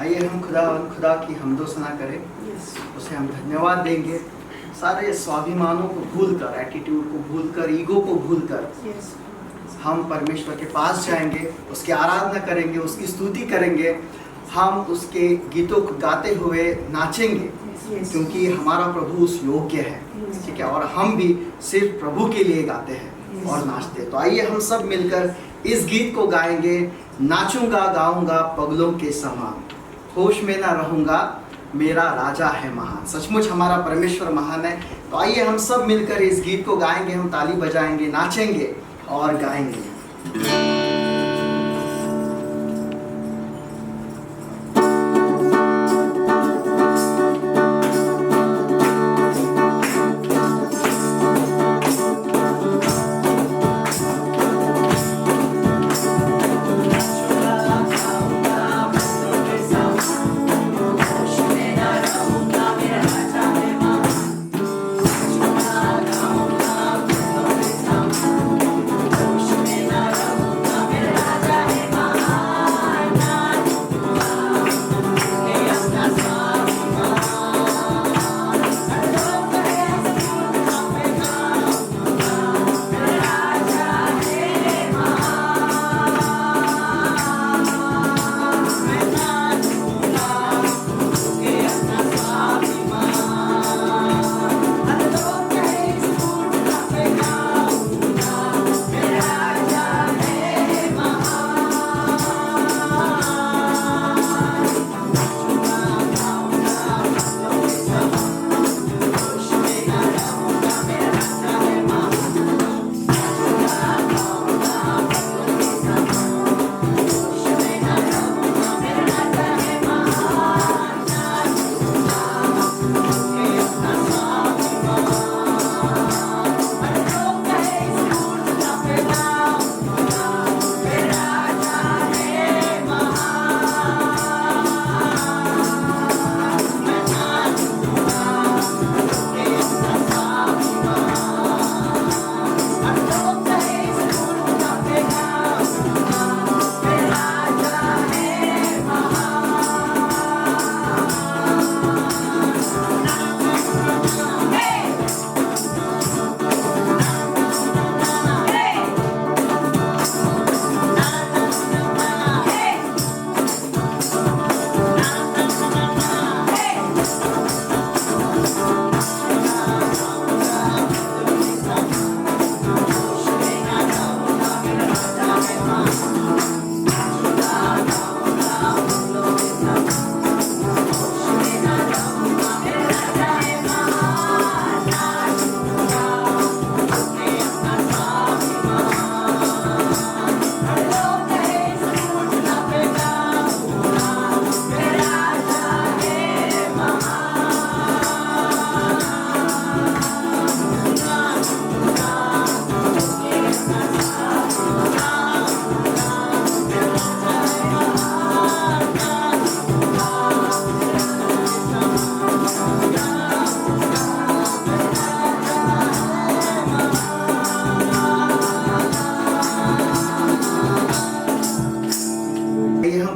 आइए हम खुदा की हमदो सना करें, उसे हम धन्यवाद देंगे। सारे स्वाभिमानों को भूलकर, एटीट्यूड को भूलकर, ईगो को भूलकर हम परमेश्वर के पास जाएंगे, उसकी आराधना करेंगे, उसकी स्तुति करेंगे, हम उसके गीतों को गाते हुए नाचेंगे, क्योंकि हमारा प्रभु उस योग्य है। ठीक है, और हम भी सिर्फ प्रभु के लिए गाते हैं और नाचते हैं। तो आइए हम सब मिलकर इस गीत को गाएंगे। नाचूंगा गाऊंगा पगलों के समान, होश में ना रहूंगा, मेरा राजा है महान। सचमुच हमारा परमेश्वर महान है। तो आइए हम सब मिलकर इस गीत को गाएंगे, हम ताली बजाएंगे, नाचेंगे और गाएंगे।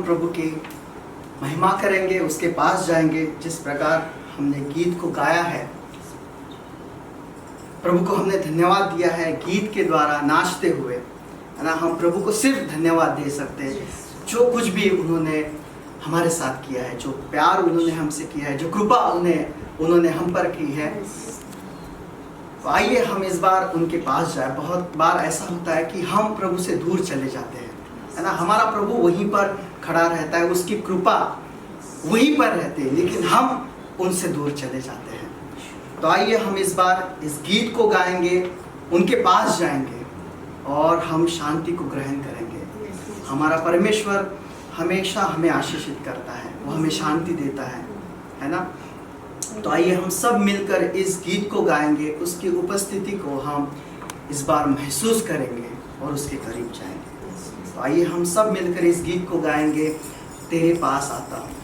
प्रभु की महिमा करेंगे, उसके पास जाएंगे। जिस प्रकार हमने गीत को गाया है, प्रभु को हमने धन्यवाद दिया है गीत के द्वारा, नाचते हुए, है ना। हम प्रभु को सिर्फ धन्यवाद दे सकते हैं, जो कुछ भी उन्होंने हमारे साथ किया है, जो प्यार उन्होंने हमसे किया है, जो कृपा उन्होंने हम पर की है। तो आइए हम इस बार उनके पास जाए। बहुत बार ऐसा होता है कि हम प्रभु से दूर चले जाते हैं, है ना। हमारा प्रभु वहीं पर खड़ा रहता है, उसकी कृपा वहीं पर रहती है, लेकिन हम उनसे दूर चले जाते हैं। तो आइए हम इस बार इस गीत को गाएंगे, उनके पास जाएंगे और हम शांति को ग्रहण करेंगे। हमारा परमेश्वर हमेशा हमें आशीषित करता है, वो हमें शांति देता है ना। तो आइए हम सब मिलकर इस गीत को गाएंगे, उसकी उपस्थिति को हम इस बार महसूस करेंगे और उसके करीब जाएंगे। तो आइए हम सब मिलकर इस गीत को गाएंगे, तेरे पास आता हूँ।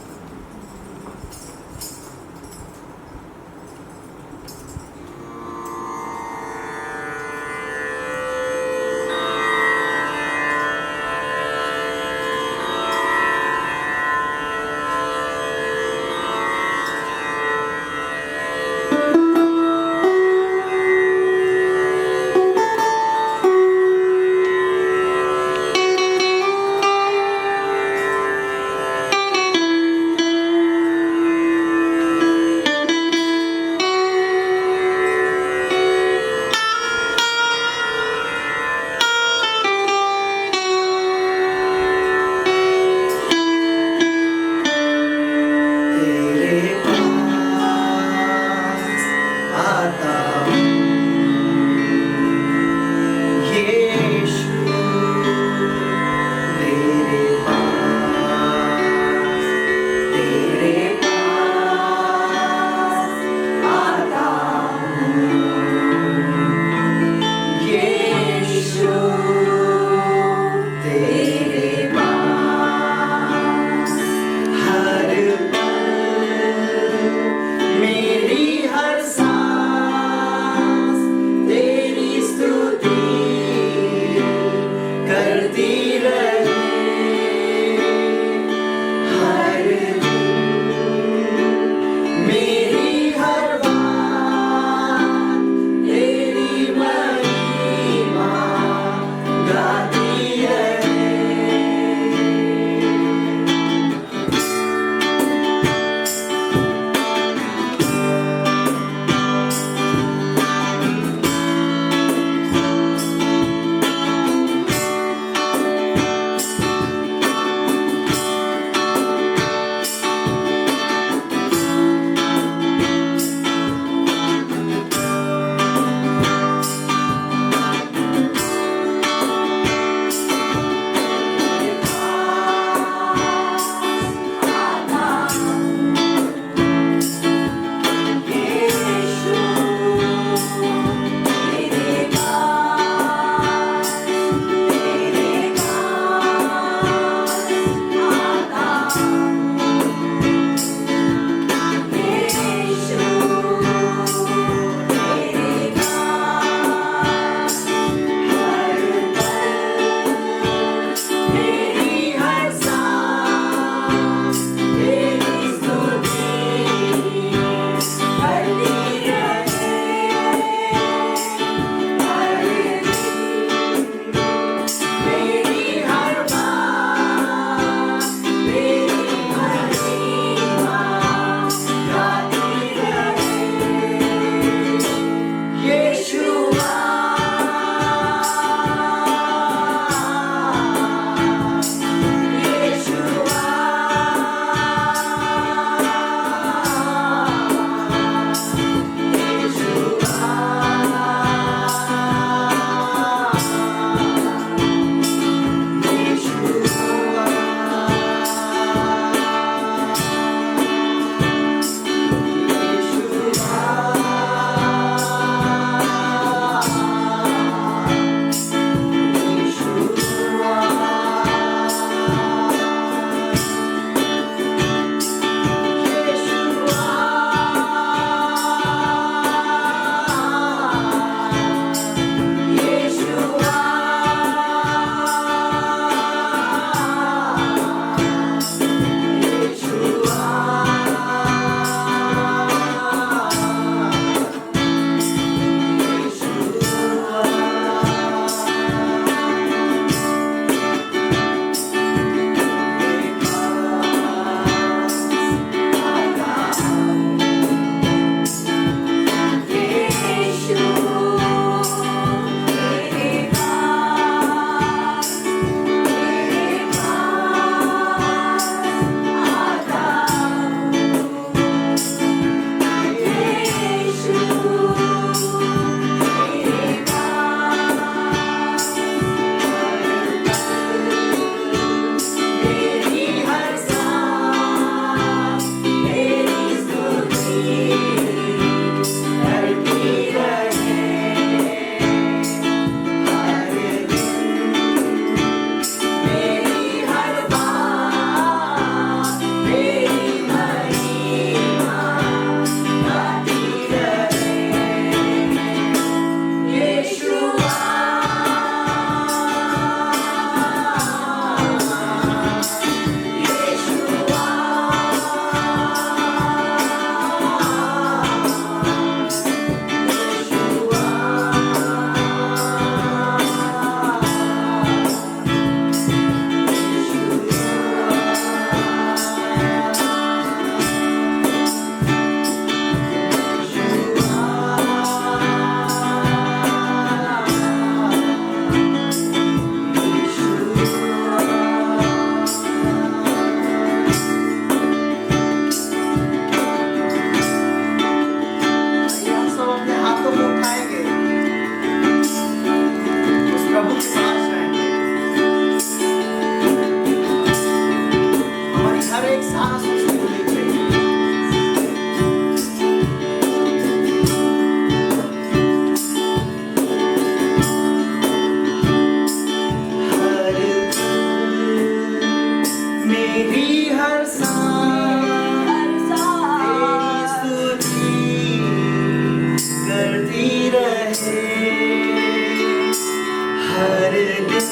दिन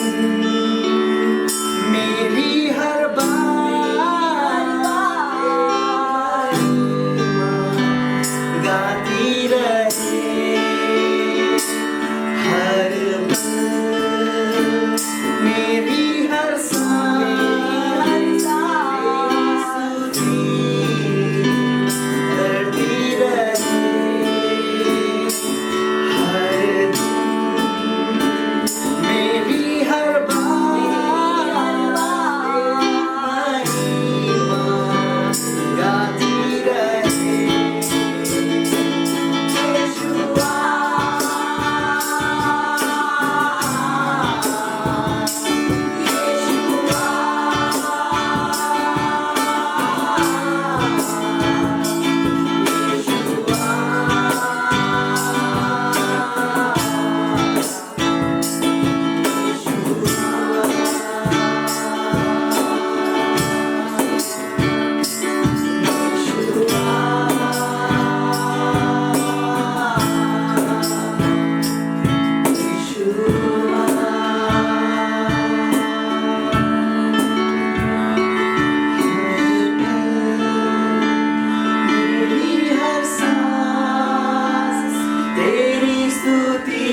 मेरी हर बात गाती रहे, हर पल मेरी हर सांस करती रहे, हर दिन मेरी हर बात गाती रहे। यीशुआ, मेरी हर सांस तेरी स्तुति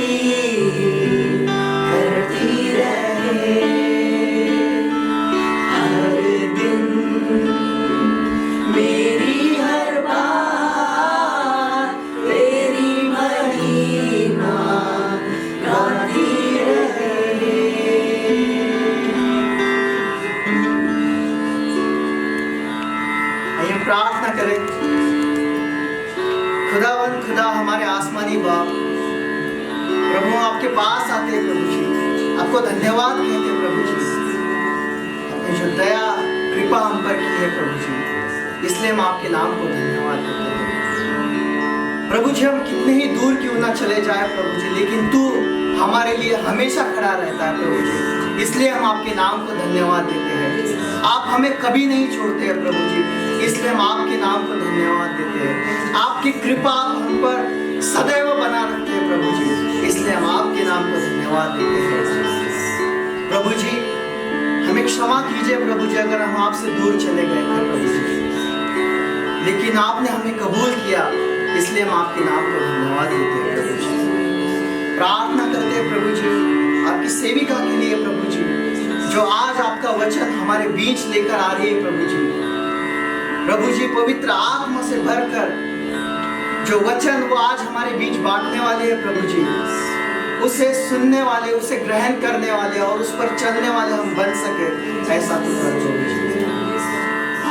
करती रहे, हर दिन मेरी हर बात तेरी महिमा गाती रहे। आइए प्रार्थना करें। खुदावन खुदा हमारे आसमानी बाप, प्रभु आपके पास आते हैं प्रभु जी, आपको धन्यवाद कहते हैं प्रभु जी, आपने जो दया कृपा हम पर की है प्रभु जी, इसलिए हम आपके नाम को धन्यवाद करते हैं प्रभु जी। हम कितने ही दूर क्यों ना चले जाए प्रभु जी, लेकिन तू हमारे लिए हमेशा खड़ा रहता है प्रभु जी, इसलिए हम आपके नाम को धन्यवाद देते हैं। आप हमें कभी नहीं छोड़ते हैं प्रभु जी, इसलिए हम आपके नाम को धन्यवाद देते हैं। आपकी कृपा हम पर सदैव बना रखते हैं प्रभु जी, इसलिए हम आपके नाम को धन्यवाद देते हैं प्रभु जी। हमें क्षमा कीजिए प्रभु जी अगर हम आपसे दूर चले गए थे प्रभु जी, लेकिन आपने हमें कबूल किया, इसलिए हम आपके नाम को धन्यवाद देते हैं प्रभु जी। प्रार्थना करते हैं प्रभु जी आपकी सेविका के लिए प्रभु जी, जो आज आपका वचन हमारे बीच लेकर आ रही है प्रभु जी। प्रभु जी पवित्र आत्मा से भरकर जो वचन वो आज हमारे बीच बांटने वाले हैं प्रभु जी, उसे सुनने वाले, उसे ग्रहण करने वाले और उस पर चलने वाले हम बन सके, ऐसा तो कर प्रभु जी।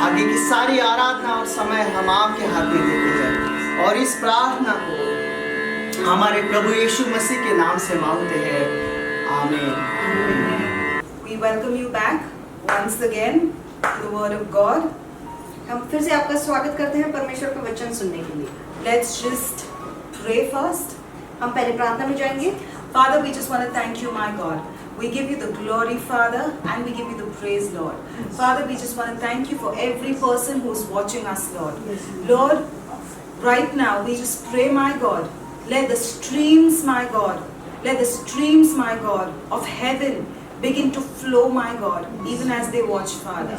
आगे की सारी आराधना और समय हम आपके हाथ में देते हैं और इस प्रार्थना को हमारे प्रभु यीशु मसीह के नाम से मांगते हैं, आमीन। We welcome you back once again to the Word of God. हम फिर से आपका स्वागत करते हैं परमेश्वर का वचन सुनने के लिए। Let's just pray first. हम पहले प्रार्थना में जाएंगे। Father, we just want to thank you, my God. We give you the glory, Father, and we give you the praise, Lord. Father, we just want to thank you for every person who's watching us, Lord. Lord, right now, we just pray, my God, let the streams, my God, of heaven begin to flow, my God, even as they watch, Father.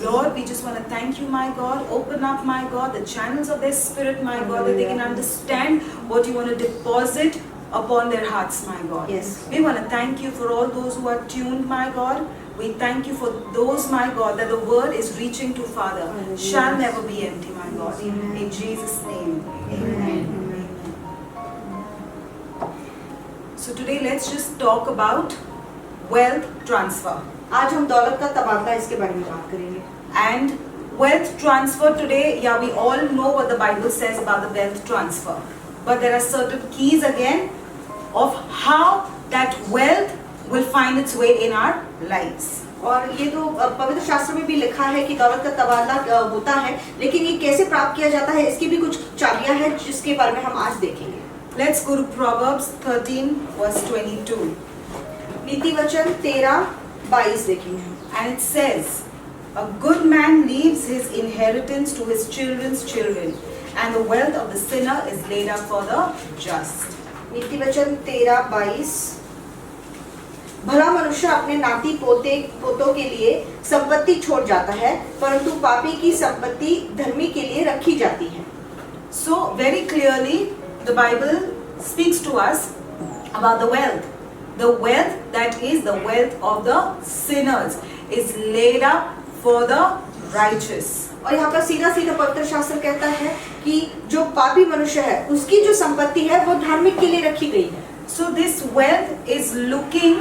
Lord, we just want to thank you, my God. Open up, my God, the channels of their spirit, my God, that they can understand what you want to deposit upon their hearts, my God. Yes. We want to thank you for all those who are tuned, my God. We thank you for those, my God, that the word is reaching to, Father. Shall never be empty, my God. Amen. In Jesus' name. Amen. So today, let's just talk about wealth transfer. आज हम दौलत का तबादला इसके बारे में बात करेंगे। And wealth transfer today, yeah, we all know what the Bible says about the wealth transfer. But there are certain keys again of how that wealth will find its way in our lives. और ये तो पवित्र शास्त्र में भी लिखा है कि दौलत का तबादला होता है, लेकिन ये कैसे प्राप्त किया जाता है इसकी भी कुछ चाबियां हैं जिसके बारे में हम आज देखेंगे। Let's go to Proverbs 13 verse 22. नीति वचन 13:22 देखेंगे। And it says, a good man leaves his inheritance to his children's children, and the wealth of the sinner is laid up for the just. नीति वचन 13:22। भला मनुष्य अपने नाती पोतों के लिए संपत्ति छोड़ जाता है, परंतु पापी की संपत्ति धर्मी के लिए रखी जाती है। So very clearly the Bible speaks to us about the wealth. The wealth that is the wealth of the sinners is laid up for the righteous. और यहाँ पर सीधा सीधा पवित्र शास्त्र कहता है कि जो पापी मनुष्य है उसकी जो संपत्ति है वो धार्मिक के लिए रखी गई है। So this wealth is looking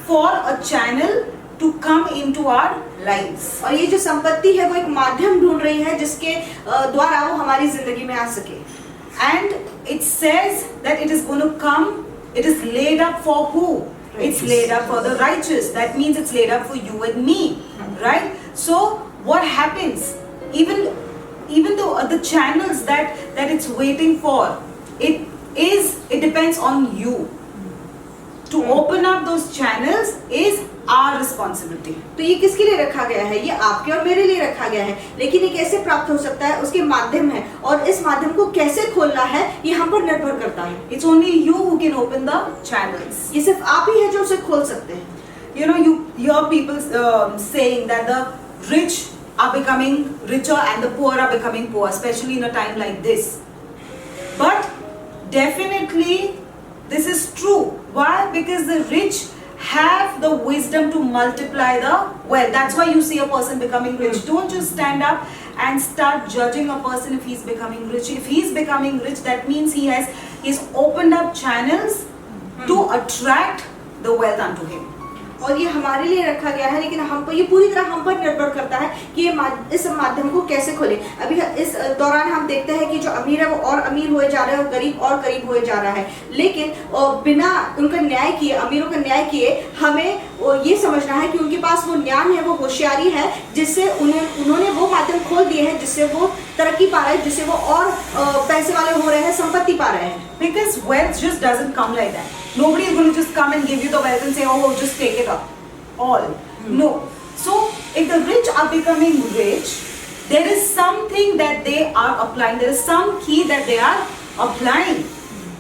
for a channel to come into our lives. और ये जो संपत्ति है वो एक माध्यम ढूंढ रही है जिसके द्वारा वो हमारी जिंदगी में आ सके। And it says that it is going to come, it is laid up for who? It's laid up for the righteous. That means it's laid up for you and me, right? So what happens? Even though the channels that it's waiting for, it depends on you. To open up those channels is our responsibility. तो ये किसके लिए रखा गया है? ये आपके और मेरे लिए रखा गया है, लेकिन ये कैसे प्राप्त हो सकता है? उसके माध्यम है, और इस माध्यम को कैसे खोलना है ये हम पर निर्भर करता है। It's only you who can open the channels. ये सिर्फ आप ही है जो उसे खोल सकते हैं। You know, you hear people saying that the rich are becoming richer and the poor are becoming poor, especially in a time like this. But definitely this is true. Why? Because the rich have the wisdom to multiply the wealth. That's why you see a person becoming rich. Don't just stand up and start judging a person if he's becoming rich. If he's becoming rich, that means he's opened up channels to attract the wealth unto him. और ये हमारे लिए रखा गया है, लेकिन हम पर ये पूरी तरह हम पर निर्भर करता है कि ये इस माध्यम को कैसे खोले। अभी इस दौरान हम देखते हैं कि जो अमीर है वो और अमीर हुए जा रहे हैं और गरीब और गरीब हुए जा रहा है, लेकिन बिना उनका न्याय किए, अमीरों का न्याय किए, हमें ये समझना है कि उनके पास वो ज्ञान है, वो होशियारी है, जिससे उन्होंने वो माध्यम खोल दिए हैं जिससे वो तरक्की पा रहे हैं, जिससे वो और पैसे वाले हो रहे हैं, संपत्ति पा रहे हैं। Because wealth just doesn't come like that. Nobody is going to just come and give you the wealth and say, oh, just take it up. All. No. So, if the rich are becoming rich, there is something that they are applying. There is some key that they are applying.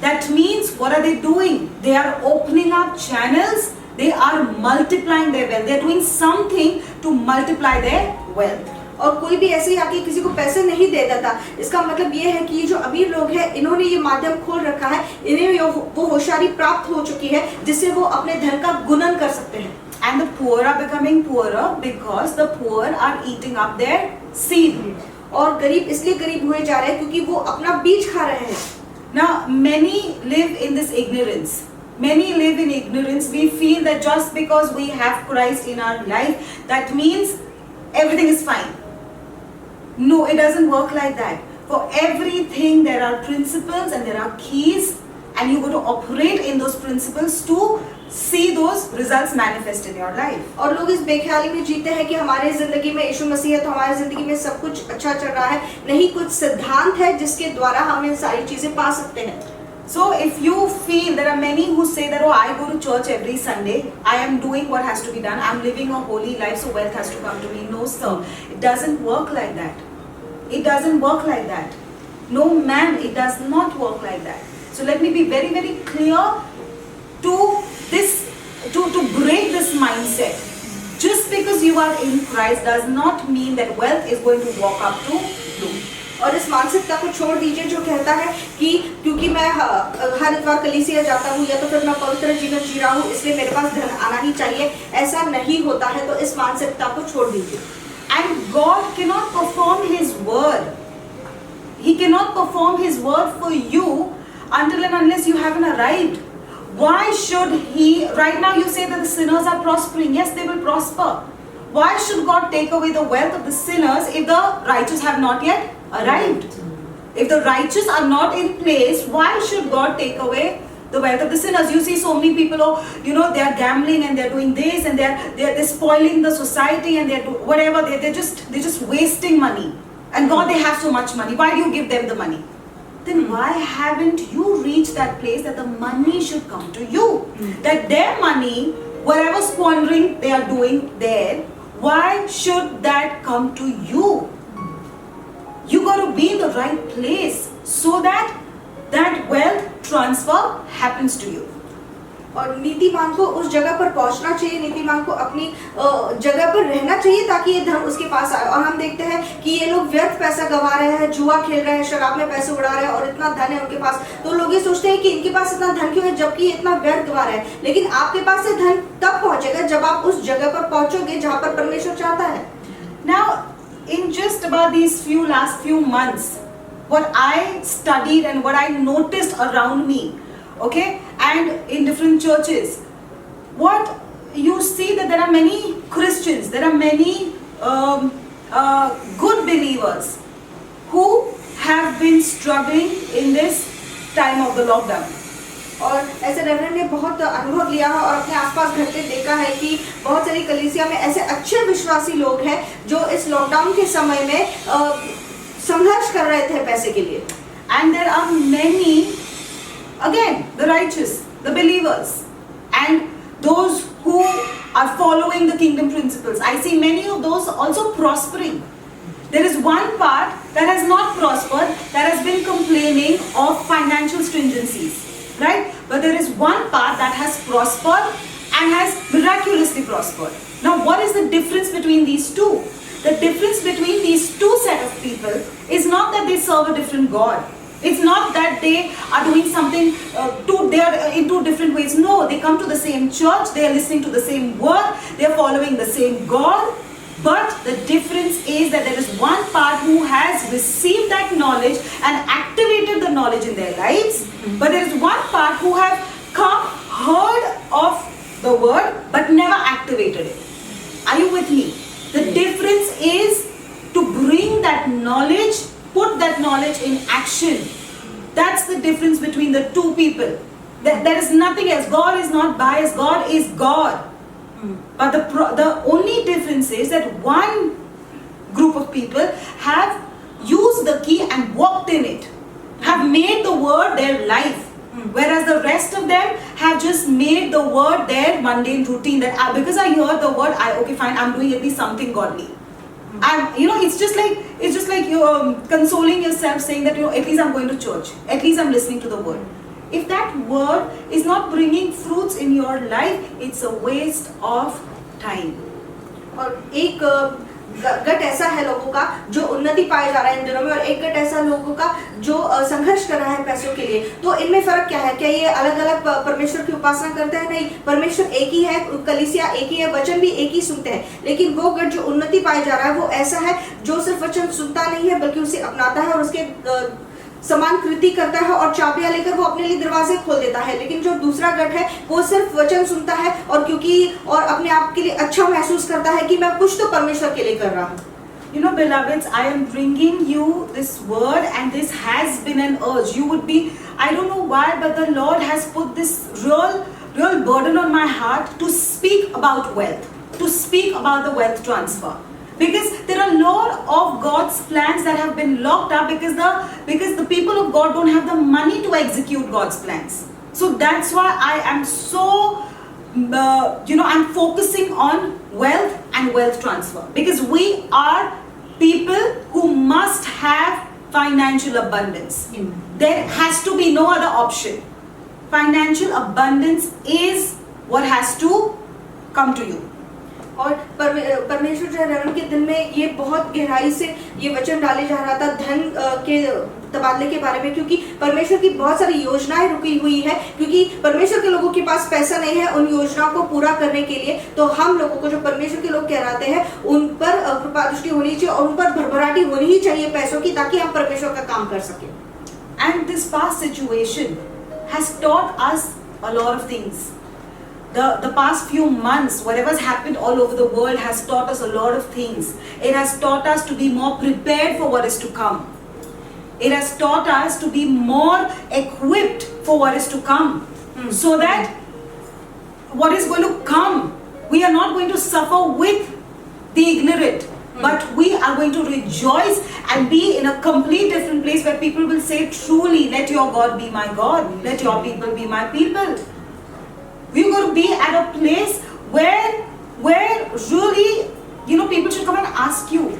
That means, what are they doing? They are opening up channels. They are multiplying their wealth. They are doing something to multiply their wealth. और कोई भी ऐसे ही आके किसी को पैसे नहीं दे देता। इसका मतलब ये है कि ये जो अमीर लोग हैं, इन्होंने ये माध्यम खोल रखा है, इन्हें वो होशियारी प्राप्त हो चुकी है जिससे वो अपने धन का गुणन कर सकते हैं। And the poor are becoming poorer because the poor are eating up their seed. और गरीब इसलिए गरीब हुए जा रहे हैं क्योंकि वो अपना बीज खा रहे हैं। Now many live in this ignorance. Many live in ignorance. We feel that just because we have Christ in our life, that means everything is fine. No, it doesn't work like that. For everything there are principles and there are keys, and you got to operate in those principles to see those results manifest in your life. और लोग इस बेख्याली में जीते हैं कि हमारे जिंदगी में यीशु मसीह है तो हमारी जिंदगी में सब कुछ अच्छा चल रहा है। नहीं, कुछ सिद्धांत है जिसके द्वारा हम इन सारी चीजें पा सकते हैं। So if you feel, there are many who say that, oh, I go to church every Sunday, I am doing what has to be done, I am living a holy life, so wealth has to come to me. No, sir, it doesn't work like that. It doesn't work like that. No, ma'am, it does not work like that. So let me be very, very clear to this, to break this mindset. Just because you are in Christ does not mean that wealth is going to walk up to you. और इस मानसिकता को छोड़ दीजिए जो कहता है कि क्योंकि मैं हर इतवार कलीसिया जाता हूँ या तो फिर मैं पवित्र जीवन जी रहा हूँ इसलिए मेरे पास धन आना ही चाहिए। ऐसा नहीं होता है, तो इस मानसिकता को छोड़ दीजिए। And God cannot perform His word. He cannot perform His word for you until and unless you haven't arrived. Why should He, right now you say that the sinners are prospering. Yes, they will prosper. Why should God take away the wealth of the sinners if the righteous have not yet arrived? If the righteous are not in place, why should God take away the wealth of the sinners? You see so many people, they are gambling and they are doing this and they're spoiling the society and they're whatever, they're just wasting money. And God, they have so much money. Why do you give them the money? Then why haven't you reached that place that the money should come to you? That their money, whatever squandering they are doing there, why should that come to you? You got to be in the right place so that that wealth transfer happens to you. और नीतिमान को उस जगह पर पहुंचना चाहिए, नीतिमान को अपनी जगह पर रहना चाहिए ताकि ये धन उसके पास आए। और हम देखते हैं कि ये लोग व्यर्थ पैसा गवा रहे हैं, जुआ खेल रहे हैं, शराब में पैसे उड़ा रहे हैं और इतना धन है उनके पास, तो लोग ये सोचते हैं कि इनके पास इतना धन क्यों है जबकि ये इतना व्यर्थ गवा रहे हैं। लेकिन आपके पास से धन तब पहुंचेगा जब आप उस जगह पर पहुंचोगे जहां पर परमेश्वर चाहता है। Now, in just about these last few months, what I studied and what I noticed around me, okay, and in different churches, what you see that there are many Christians, there are many good believers who have been struggling in this time of the lockdown. और ऐसे reverend ने बहुत अनुभव लिया है और अपने आसपास घटते देखा है कि बहुत सारी कलीसिया में ऐसे अच्छे विश्वासी लोग हैं जो इस लॉकडाउन के समय में संघर्ष कर रहे थे पैसे के लिए। And there are many, again, the righteous, the believers, and those who are following the kingdom principles. I see many of those also prospering. There is one part that has not prospered, that has been complaining of financial stringencies, right? But there is one part that has prospered and has miraculously prospered. Now, what is the difference between these two? The difference between these two set of people is not that they serve a different God. It's not that they are doing something, they are in two different ways. No, they come to the same church, they are listening to the same word, they are following the same God. But the difference is that there is one part who has received that knowledge and activated the knowledge in their lives. But there is one part who have come, heard of the word, but never activated it. Are you with me? The difference is to bring that knowledge, put that knowledge in action. That's the difference between the two people. There is nothing else. God is not biased. God is God. But the only difference is that one group of people have used the key and walked in it, have made the word their life. Whereas the rest of them have just made the word their mundane routine. That because I heard the word, okay, fine, I'm doing at least something godly. It's just like you consoling yourself, saying that at least I'm going to church, at least I'm listening to the word. If that word is not bringing fruits in your life, it's a waste of time. और एक गट ऐसा है लोगों का जो उन्नति पाए जा रहा है इन दिनों में, और एक गट ऐसा लोगों का जो संघर्ष कर रहा है पैसों के लिए। तो इनमें फर्क क्या है? क्या ये अलग अलग परमेश्वर की उपासना करते हैं? नहीं, परमेश्वर एक ही है, कलीसिया एक ही है, वचन भी एक ही सुनते हैं। लेकिन वो गट जो उन्नति पाए जा रहा है वो ऐसा है जो सिर्फ वचन सुनता नहीं है बल्कि उसे अपनाता है और उसके समान कृति करता है और चाबियां लेकर वो अपने लिए दरवाजे खोल देता है। लेकिन जो दूसरा गट है वो सिर्फ वचन सुनता है और अपने आप के लिए अच्छा महसूस करता है कि मैं कुछ तो परमेश्वर के लिए कर रहा हूँ। Beloveds, I am bringing you this word, and this has been an urge. You would be, I don't know why, but the Lord has put this real burden on my heart to speak about wealth, to speak about the wealth transfer. Because there are a lot of God's plans that have been locked up because the people of God don't have the money to execute God's plans. So that's why I am so, I'm focusing on wealth and wealth transfer. Because we are people who must have financial abundance. There has to be no other option. Financial abundance is what has to come to you. और परमेश्वर जो है के दिल में ये बहुत गहराई से ये वचन डाले जा रहा था धन के तबादले के बारे में, क्योंकि परमेश्वर की बहुत सारी योजनाएं रुकी हुई है, क्योंकि परमेश्वर के लोगों के पास पैसा नहीं है उन योजनाओं को पूरा करने के लिए। तो हम लोगों को जो परमेश्वर के लोग कहलाते हैं उन पर कृपा दृष्टि होनी चाहिए और उन पर भरभराटी होनी ही चाहिए पैसों की, ताकि हम परमेश्वर का काम कर सकें। And this past situation has taught us a lot of things. The past few months, whatever's happened all over the world has taught us a lot of things. It has taught us to be more prepared for what is to come. It has taught us to be more equipped for what is to come. So that what is going to come, we are not going to suffer with the ignorant. But we are going to rejoice and be in a complete different place where people will say, truly, let your God be my God. Let your people be my people. We're going to be at a place where really, people should come and ask you,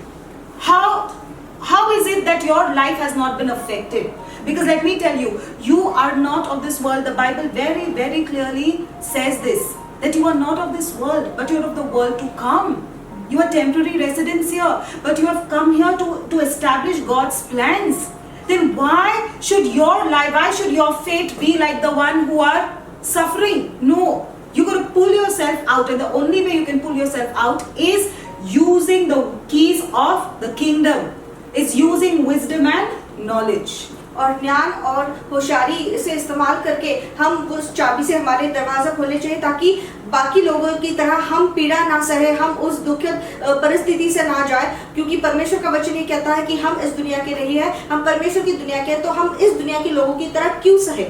how is it that your life has not been affected? Because let me tell you, you are not of this world. The Bible very, very clearly says this, that you are not of this world, but you are of the world to come. You are temporary residents here, but you have come here to establish God's plans. Then why should your life, why should your fate be like the one who are suffering? No, you got to pull yourself out, and the only way you can pull yourself out is using the keys of the kingdom. It's using wisdom and knowledge. और ज्ञान और होशियारी से इस्तेमाल करके हम उस चाबी से हमारे दरवाजा खोलने चाहिए, ताकि बाकी लोगों की तरह हम पीड़ा ना सहे, हम उस दुखद परिस्थिति से ना जाए। क्योंकि परमेश्वर का वचन ये कहता है कि हम इस दुनिया के नहीं है, हम परमेश्वर की दुनिया के हैं, तो हम इस दुनिया के लोगों की तरह क्यों सहे?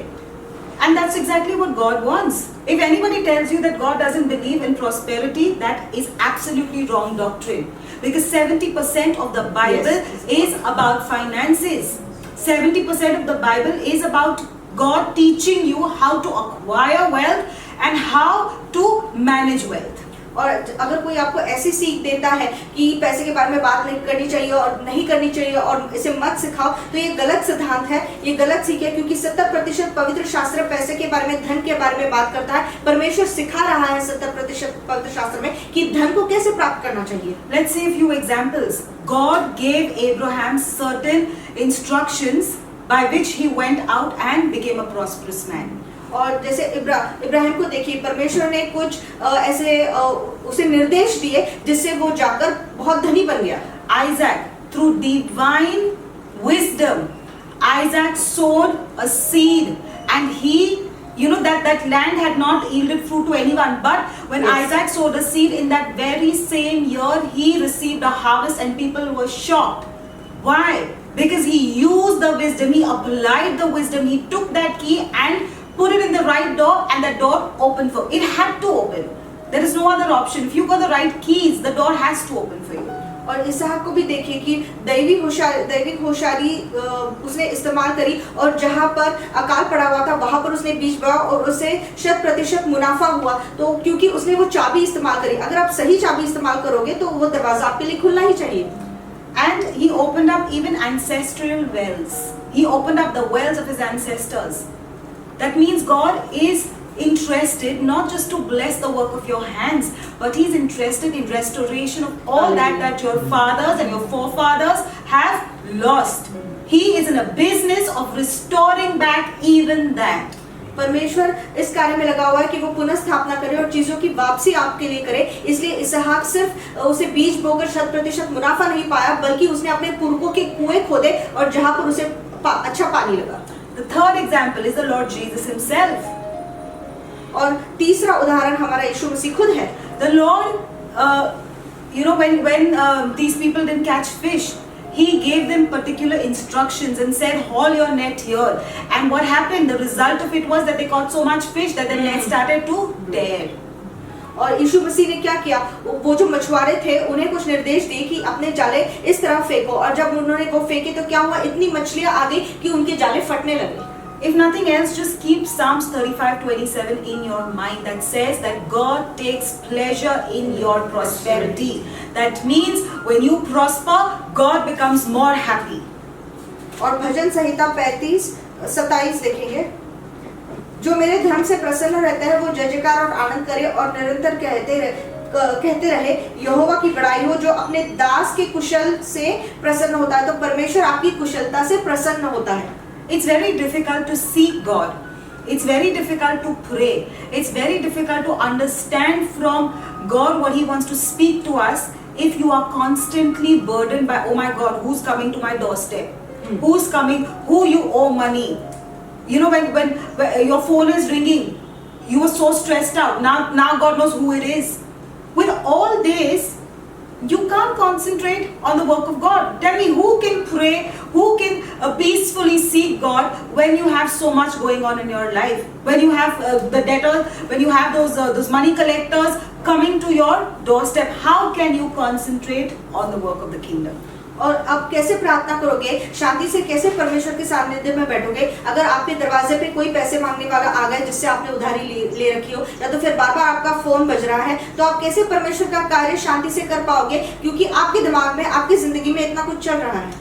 And that's exactly what God wants. If anybody tells you that God doesn't believe in prosperity, that is absolutely wrong doctrine. Because 70% of the Bible is about finances. 70% of the Bible is about God teaching you how to acquire wealth and how to manage wealth. और अगर कोई आपको ऐसी सीख देता है कि पैसे के बारे में बात नहीं करनी चाहिए और नहीं करनी चाहिए और इसे मत सिखाओ, तो ये गलत सिद्धांत है, ये गलत सीख है। क्योंकि 70% पवित्र शास्त्र पैसे के बारे में, धन के बारे में बात करता है। परमेश्वर सिखा रहा है 70% पवित्र शास्त्र में कि धन को कैसे प्राप्त करना चाहिए। Let's see a few examples. God gave Abraham certain instructions by which he went out and became a prosperous man. और जैसे इब्राहिम को देखिए, परमेश्वर ने कुछ ऐसे उसे निर्देश दिए जिससे वो जाकर बहुत धनी बन गया। Isaac, through divine wisdom, Isaac sowed a seed, and he, that land had not yielded fruit to anyone. But when Isaac sowed a seed, in that very same year, he received a harvest, and people were shocked. Why? Because he used the wisdom, he applied the wisdom, he took that key and put it in the right door, and the door opened for it. Had to open. There is no other option. If you got the right keys, the door has to open for you. और इसहाक को भी देखिए कि दैविक होशियारी उसने इस्तेमाल करी, और जहाँ पर अकाल पड़ा हुआ था वहाँ पर उसने बीज बोया और उसे 100% मुनाफा हुआ। तो क्योंकि उसने वो चाबी इस्तेमाल करी। अगर आप सही चाबी इस्तेमाल करोगे तो वो दरवाजा आपके लिए खुलना ही चाहिए। And he opened up even ancestral wells. He opened up the wells of his ancestors. That means God is interested not just to bless the work of your hands, but He's interested in restoration of all that your fathers and your forefathers have lost. He is in a business of restoring back even that. परमेश्वर इस कार्य में लगा हुआ है कि वो पुनः स्थापना करे और चीजों की वापसी आपके लिए करे। इसलिए इसहाक सिर्फ उसे बीज बोकर 100% मुनाफा नहीं पाया, बल्कि उसने अपने पुरखों के कुएं खोदे और जहां पर उसे अच्छा पानी लगा। The third example is the Lord Jesus Himself. और तीसरा उदाहरण हमारा यीशु मसीह खुद है। The Lord, when these people didn't catch fish, He gave them particular instructions and said, haul your net here. And what happened? The result of it was that they caught so much fish that the net started to tear. और यीशु मसीह ने क्या किया? वो जो मछुआरे थे उन्हें कुछ निर्देश दिए कि अपने जाले इस तरह फेंको, और जब उन्होंने वो फेंके तो क्या हुआ? इतनी मछलियां आ गई कि उनके जाले फटने लगे। If nothing else, just keep Psalms 35:27 in your mind, that says that God takes pleasure in your prosperity. That means when you prosper, God becomes more happy. और भजन संहिता 35:27 देखेंगे। जो मेरे धर्म से प्रसन्न रहता है वो जय जयकार और आनंद करे और निरंतर कहते रहे यहोवा की बड़ाई हो, जो अपने दास के कुशल से प्रसन्न होता है। तो परमेश्वर आपकी कुशलता से प्रसन्न होता है। It's very difficult to seek God. It's very difficult to pray. It's very difficult to understand from God what He wants to speak to us if you are constantly burdened by, oh my God, who's coming to my doorstep? Who's coming? Who you owe money? When your phone is ringing, you are so stressed out. Now God knows who it is. With all this, you can't concentrate on the work of God. Tell me, who can pray, who can peacefully seek God when you have so much going on in your life? When you have the debtors, when you have those money collectors coming to your doorstep, how can you concentrate on the work of the kingdom? और अब कैसे प्रार्थना करोगे? शांति से कैसे परमेश्वर के सानिध्य में बैठोगे अगर आपके दरवाजे पे कोई पैसे मांगने वाला आ गया जिससे आपने उधारी ले रखी हो, या तो फिर बार बार आपका फोन बज रहा है? तो आप कैसे परमेश्वर का कार्य शांति से कर पाओगे? क्योंकि आपके दिमाग में, आपकी जिंदगी में इतना कुछ चल रहा है।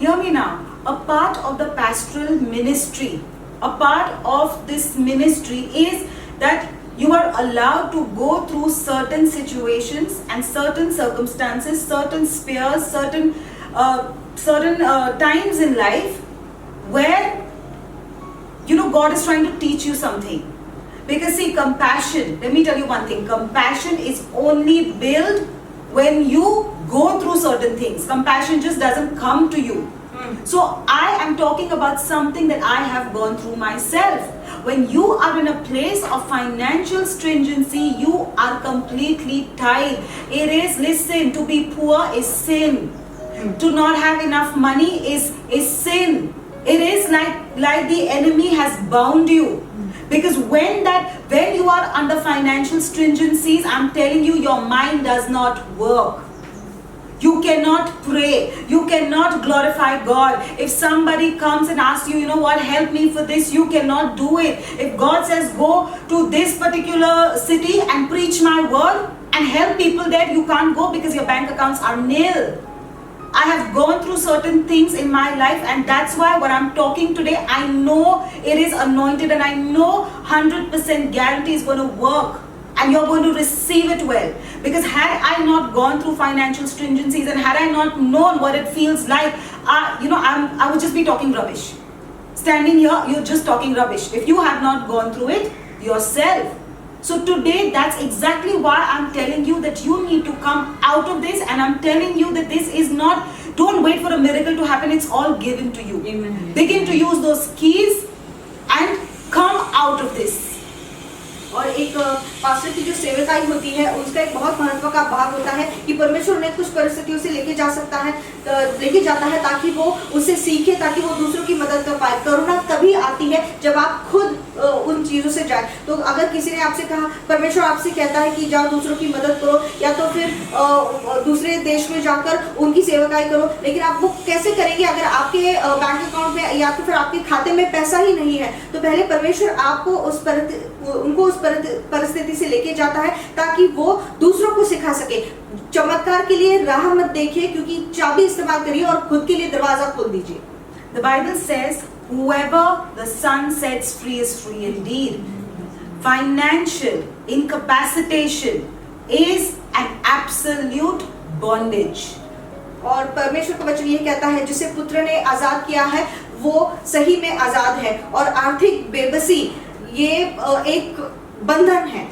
Hear me now. a part of the pastoral ministry, a part of this ministry is that you are allowed to go through certain situations and certain circumstances, certain spheres, certain times in life where God is trying to teach you something. Because see, compassion, let me tell you one thing, compassion is only built when you go through certain things. Compassion just doesn't come to you. So I am talking about something that I have gone through myself. When you are in a place of financial stringency, you are completely tied. It is, listen, to be poor is sin. To not have enough money is sin. It is like the enemy has bound you. Because when you are under financial stringencies, I'm telling you, your mind does not work. You cannot pray. You cannot glorify God. If somebody comes and asks you, help me for this, you cannot do it. If God says, go to this particular city and preach my word and help people there, you can't go because your bank accounts are nil. I have gone through certain things in my life, and that's why what I'm talking today, I know it is anointed, and I know 100% guarantee is going to work. And you're going to receive it well. Because had I not gone through financial stringencies and had I not known what it feels like, I would just be talking rubbish. Standing here, you're just talking rubbish. If you have not gone through it yourself. So today, that's exactly why I'm telling you that you need to come out of this. And I'm telling you that this is not, don't wait for a miracle to happen. It's all given to you. Amen. Begin to use those keys and come out of this. और एक pastor की जो सेवकाई होती है उसका एक बहुत महत्व का भाग होता है कि परमेश्वर उन्हें कुछ परिस्थितियों से लेके जाता है ताकि वो उससे सीखे, ताकि वो दूसरों की मदद कर पाए। करुणा तभी आती है जब आप खुद उन चीजों से जाए। तो अगर किसी ने आपसे कहा, परमेश्वर आपसे कहता है कि जाओ दूसरों की मदद करो, या तो फिर दूसरे देश में जाकर उनकी सेवकाई करो, लेकिन आप वो कैसे करेंगे अगर आपके बैंक अकाउंट में या तो फिर आपके खाते में पैसा ही नहीं है? तो पहले परमेश्वर आपको उनको उस परिस्थिति से लेके जाता है ताकि वो दूसरों को सिखा सके। चमत्कार के लिए राह मत देखिए, क्योंकि चाबी इस्तेमाल करिए और खुद के लिए दरवाजा खोल दीजिए। The Bible says, whoever the Son sets free is free indeed. Financial incapacitation is an absolute bondage. और परमेश्वर का वचन ये कहता है, जिसे पुत्र ने आजाद किया है वो सही में आजाद है, और आर्थिक बेबसी ये एक बंधन है।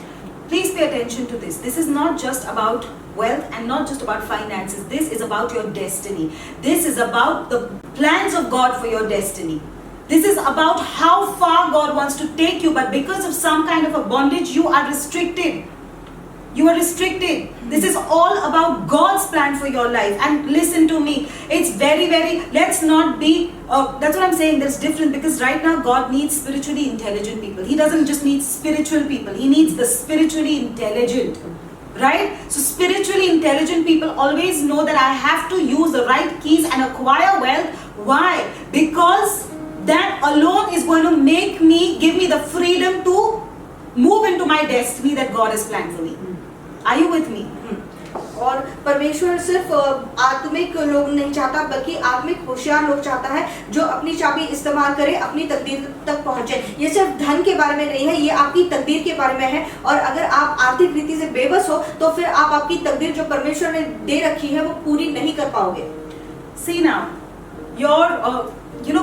Please pay attention to this. This is not just about wealth and not just about finances. This is about your destiny. This is about the plans of God for your destiny. This is about how far God wants to take you, but because of some kind of a bondage, you are restricted. You are restricted. This is all about God's plan for your life. And listen to me, it's very, let's not be, that's what I'm saying, there's difference, because right now God needs spiritually intelligent people. He doesn't just need spiritual people. He needs the spiritually intelligent. Right? So spiritually intelligent people always know that I have to use the right keys and acquire wealth. Why? Because that alone is going to give me the freedom to move into my destiny that God has planned for me. Are you with me? और परमेश्वर सिर्फ आत्मिक लोग नहीं चाहता, बल्कि आत्मिक होशियार लोग चाहता है जो अपनी चाबी इस्तेमाल करे, अपनी तकदीर तक पहुंचे। ये सिर्फ धन के बारे में नहीं है, ये आपकी तकदीर के बारे में है। और अगर आप आर्थिक रीति से बेबस हो तो फिर आप आपकी तकदीर जो परमेश्वर ने दे रखी है वो पूरी नहीं कर पाओगे। See now,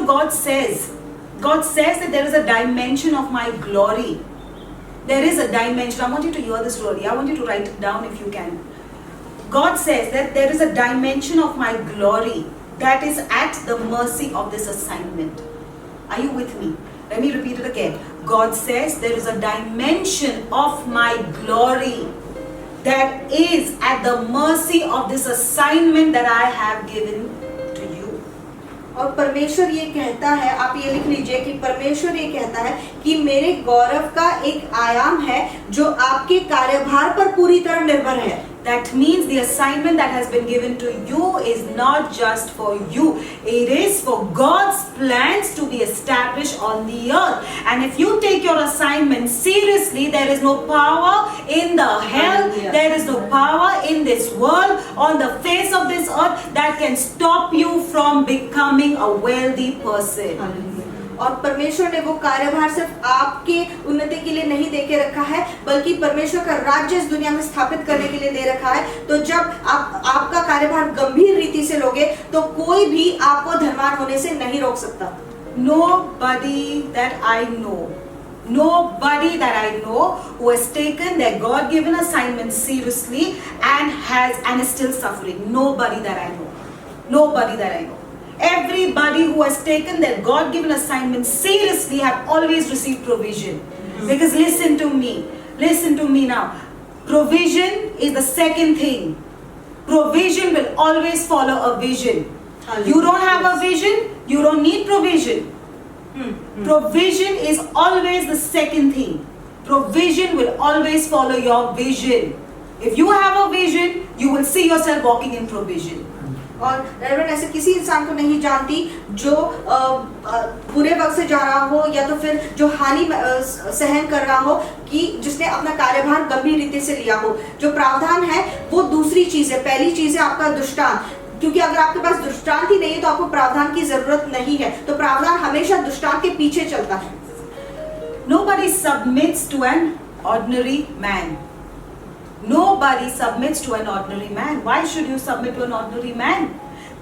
God says that there is a dimension of my glory. There is a dimension. I want you to hear this really. I want you to write it down if you can. God says that there is a dimension of my glory that is at the mercy of this assignment. Are you with me? Let me repeat it again. God says there is a dimension of my glory that is at the mercy of this assignment that I have given to you. और परमेश्वर ये कहता है, आप ये लिख लीजिए कि परमेश्वर ये कहता है कि मेरे गौरव का एक आयाम है जो आपके कार्यभार पर पूरी तरह निर्भर है। That means the assignment that has been given to you is not just for you. It is for God's plans to be established on the earth. And if you take your assignment seriously, there is no power in the hell, Hallelujah. there is no power in this world, on the face of this earth, that can stop you from becoming a wealthy person. और परमेश्वर ने वो कार्यभार सिर्फ आपके उन्नति के लिए नहीं दे के रखा है, बल्कि परमेश्वर का राज्य इस दुनिया में स्थापित करने के लिए दे रखा है। तो जब आप आपका कार्यभार गंभीर रीति से लोगे, तो कोई भी आपको धनवान होने से नहीं रोक सकता। Nobody that I know who has taken their God-given assignment seriously and is still suffering. Nobody that I know. Everybody who has taken their God-given assignment seriously have always received provision. Because listen to me now. Provision is the second thing. Provision will always follow a vision. You don't have a vision, you don't need provision. Provision is always the second thing. Provision will always follow your vision. If you have a vision, you will see yourself walking in provision. और reverend ऐसे किसी इंसान को नहीं जानती जो बुरे वक्त से जा रहा हो, या तो फिर जो हानि सहन कर रहा हो, कि जिसने अपना कार्यभार गंभीर रीति से लिया हो। जो प्रावधान है वो दूसरी चीज है, पहली चीज है आपका दृष्टांत। क्योंकि अगर आपके पास दृष्टांत ही नहीं है तो आपको प्रावधान की जरूरत नहीं है। तो प्रावधान हमेशा दृष्टांत के पीछे चलता है। Nobody submits to an ordinary man. Nobody submits to an ordinary man. Why should you submit to an ordinary man?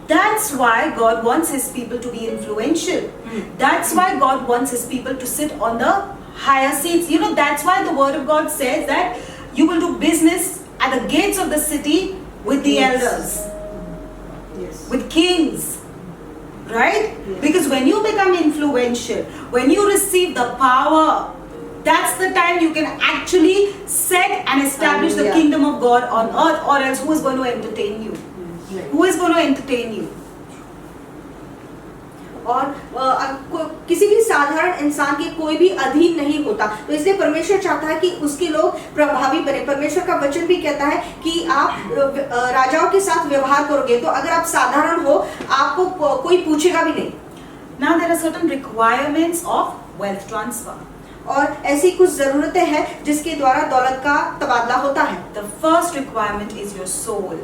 That's why God wants His people to be influential. That's why God wants His people to sit on the higher seats. You know, that's why the Word of God says that you will do business at the gates of the city with the elders, with kings. Right? Because when you become influential, when you receive the power, that's the time you can actually set and establish the kingdom of God on earth, or else who is going to entertain you? Who is going to entertain you? और किसी भी साधारण इंसान के कोई भी अधीन नहीं होता। तो इसलिए परमेश्वर चाहता है कि उसके लोग प्रभावी बने। परमेश्वर का वचन भी कहता है कि आप राजाओं के साथ व्यवहार करोगे, तो अगर आप साधारण हो, आपको कोई पूछेगा भी नहीं। Now there are certain requirements of wealth transfer. और ऐसी कुछ जरूरतें हैं जिसके द्वारा दौलत का तबादला होता है। The first requirement is your soul.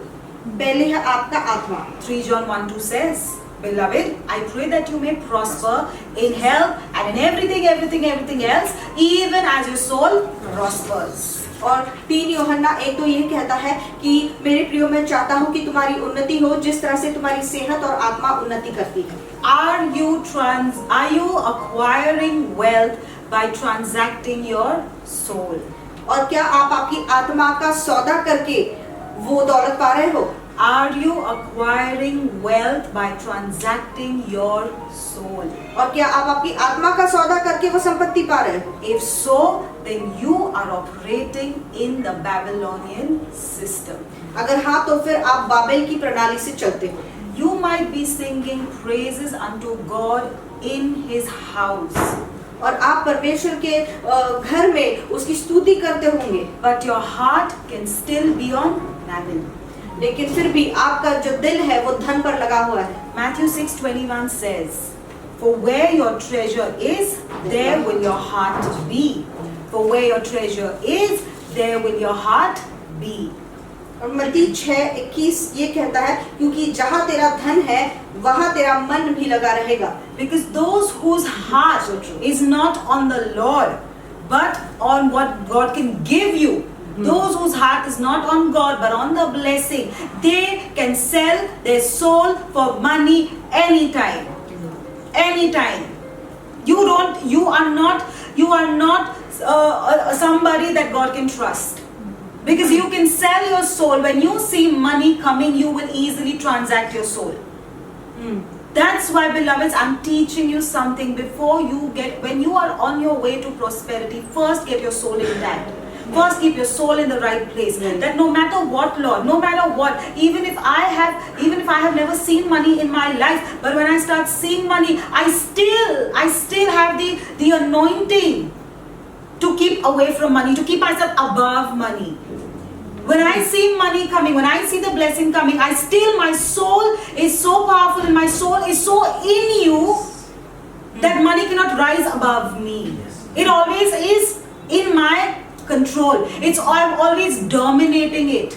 पहले है आपका आत्मा। 3 John 1:2 says, Beloved, I pray that you may prosper in health and in everything else, even as your soul prospers. और 3 यूहन्ना 1:2 ये कहता है कि मेरे प्रियो, मैं चाहता हूँ कि तुम्हारी उन्नति हो जिस तरह से तुम्हारी सेहत और आत्मा उन्नति करती है। Are you acquiring wealth by transacting your soul? और क्या आप आपकी आत्मा का सौदा करके वो दौलत पा रहे हो? Are you acquiring wealth by transacting your soul? और क्या आप आपकी आत्मा का सौदा करके वो संपत्ति पा रहे हो? If so, then you are operating in the Babylonian system. अगर हाँ, तो फिर आप बाबेल की प्रणाली से चलते हो। You might be singing praises unto God in His house. और आप परमेश्वर के घर में उसकी स्तुति करते होंगे, but your heart can still be on mammon. लेकिन फिर भी आपका जो दिल है वो धन पर लगा हुआ है। Matthew 6:21 says, For where your treasure is, there will your heart be. For where your treasure is, there will your heart be. और मत्ती 6:21 ये कहता है, क्योंकि जहाँ तेरा धन है वहाँ तेरा मन भी लगा रहेगा। Because those whose heart is not on the Lord, but on what God can give you, those whose heart is not on God but on the blessing, they can sell their soul for money anytime. Anytime. You are not somebody that God can trust. Because you can sell your soul. When you see money coming, you will easily transact your soul. That's why, beloveds, I'm teaching you something when you are on your way to prosperity, first get your soul intact. First keep your soul in the right place. That no matter what, Lord, no matter what, even if I have never seen money in my life, but when I start seeing money, I still have the anointing to keep away from money, to keep myself above money. When I see money coming, when I see the blessing coming, I still, my soul is so powerful and my soul is so in you that money cannot rise above me. It always is in my control. I'm always dominating it.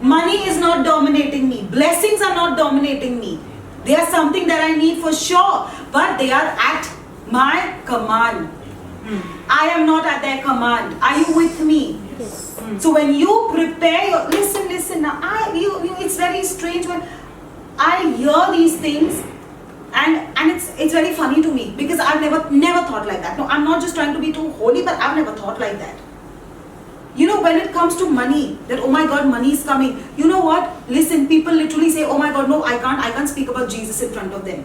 Money is not dominating me. Blessings are not dominating me. They are something that I need for sure, but they are at my command. I am not at their command. Are you with me? So when you prepare your, listen now, it's very strange when I hear these things, and it's very funny to me, because I've never thought like that. No, I'm not just trying to be too holy, but I've never thought like that. You know, when it comes to money, that oh my God, money is coming. You know what? Listen, people literally say, oh my God, no, I can't speak about Jesus in front of them.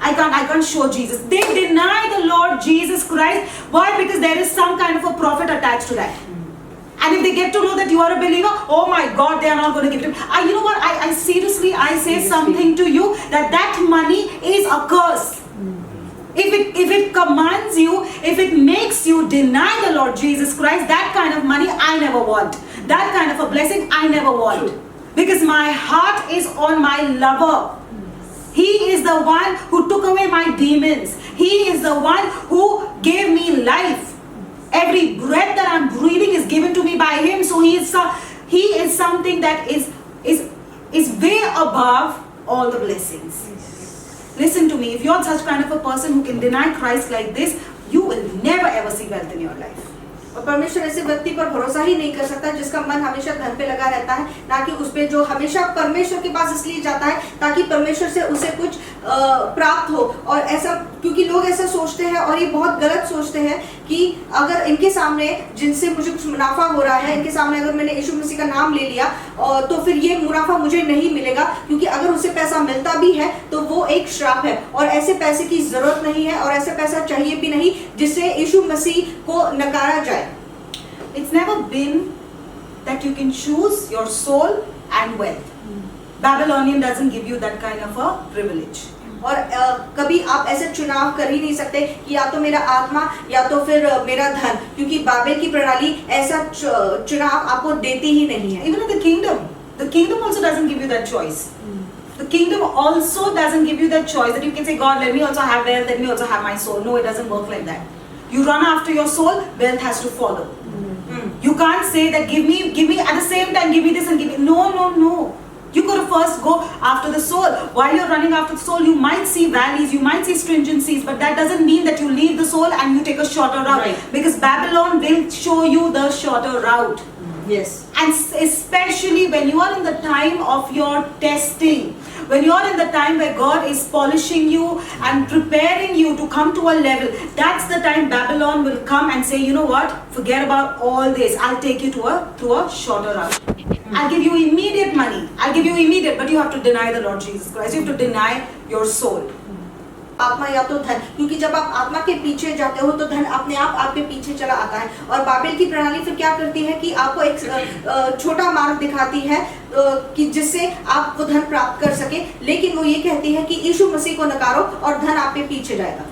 I can't show Jesus. They deny the Lord Jesus Christ. Why? Because there is some kind of a profit attached to that. And if they get to know that you are a believer, oh my God, they are not going to give it to you. You know what? I seriously, I say something to you, that money is a curse. If it commands you, if it makes you deny the Lord Jesus Christ, that kind of money I never want. That kind of a blessing I never want. Because my heart is on my lover. He is the one who took away my demons. He is the one who gave me life. Every breath that I'm breathing is given to me by Him. So He is something that is way above all the blessings. Listen to me, if you're such kind of a person who can deny Christ like this, you will never ever see wealth in your life. और परमेश्वर ऐसे व्यक्ति पर भरोसा ही नहीं कर सकता जिसका मन हमेशा धन पे लगा रहता है, ना कि उस पे जो हमेशा परमेश्वर के पास इसलिए जाता है ताकि परमेश्वर से उसे कुछ प्राप्त हो। और ऐसा क्योंकि लोग ऐसा सोचते हैं, और ये बहुत गलत सोचते हैं कि अगर इनके सामने जिनसे मुझे कुछ मुनाफा हो रहा है, इनके सामने अगर मैंने यीशु मसीह का नाम ले लिया तो फिर ये मुनाफा मुझे नहीं मिलेगा, क्योंकि अगर उसे पैसा मिलता भी है तो वो एक श्राप है, और ऐसे पैसे की जरूरत नहीं है, और ऐसा पैसा चाहिए भी नहीं जिससे यीशु मसीह को नकारा जाए। It's never been that you can choose your soul and wealth. Babylonian doesn't give you that kind of a privilege. और कभी आप ऐसे चुनाव कर ही नहीं सकते कि या तो मेरा आत्मा या तो फिर मेरा धन, क्योंकि बाबेल की प्रणाली ऐसा चुनाव आपको देती ही नहीं है। Even in the kingdom also doesn't give you that choice. The kingdom also doesn't give you that choice that you can say, God, let me also have wealth, let me also have my soul. No, it doesn't work like that. You run after your soul, wealth has to follow. You can't say that give me at the same time, give me this and give me. No. You got to first go after the soul. While you're running after the soul, you might see valleys, you might see stringencies, but that doesn't mean that you leave the soul and you take a shorter route. Right. Because Babylon will show you the shorter route. Yes. And especially when you are in the time of your testing, when you are in the time where God is polishing you and preparing you to come to a level, that's the time Babylon will come and say, you know what, forget about all this, I'll take you to a shorter route. I'll give you immediate money, but you have to deny the Lord Jesus Christ, you have to deny your soul. आत्मा या तो धन, क्योंकि जब आप आत्मा के पीछे जाते हो तो धन अपने आप आपके पीछे चला आता है। और बाबेल की प्रणाली फिर क्या करती है कि आपको एक छोटा मार्ग दिखाती है कि जिससे आप वो धन प्राप्त कर सके, लेकिन वो ये कहती है कि यीशु मसीह को नकारो और धन आपके पीछे जाएगा।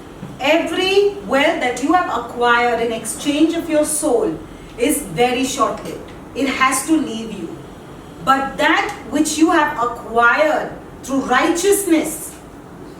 Every wealth that you have acquired in exchange of your soul is very short-lived. It has to leave you. But that which you have acquired through righteousness,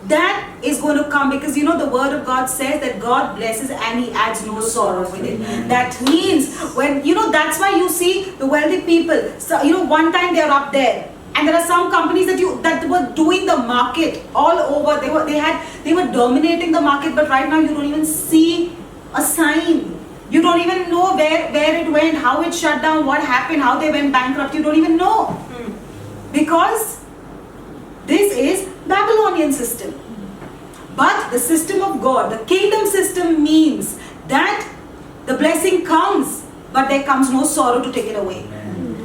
that is going to come, because you know the word of God says that God blesses and He adds no sorrow with it. That means when, you know, that's why you see the wealthy people, so, you know, one time they are up there, and there are some companies that were doing the market all over. They were dominating the market, but right now you don't even see a sign. You don't even know where it went, how it shut down, what happened, how they went bankrupt. You don't even know. Because this is Babylonian system. But the system of God, the kingdom system, means that the blessing comes, but there comes no sorrow to take it away.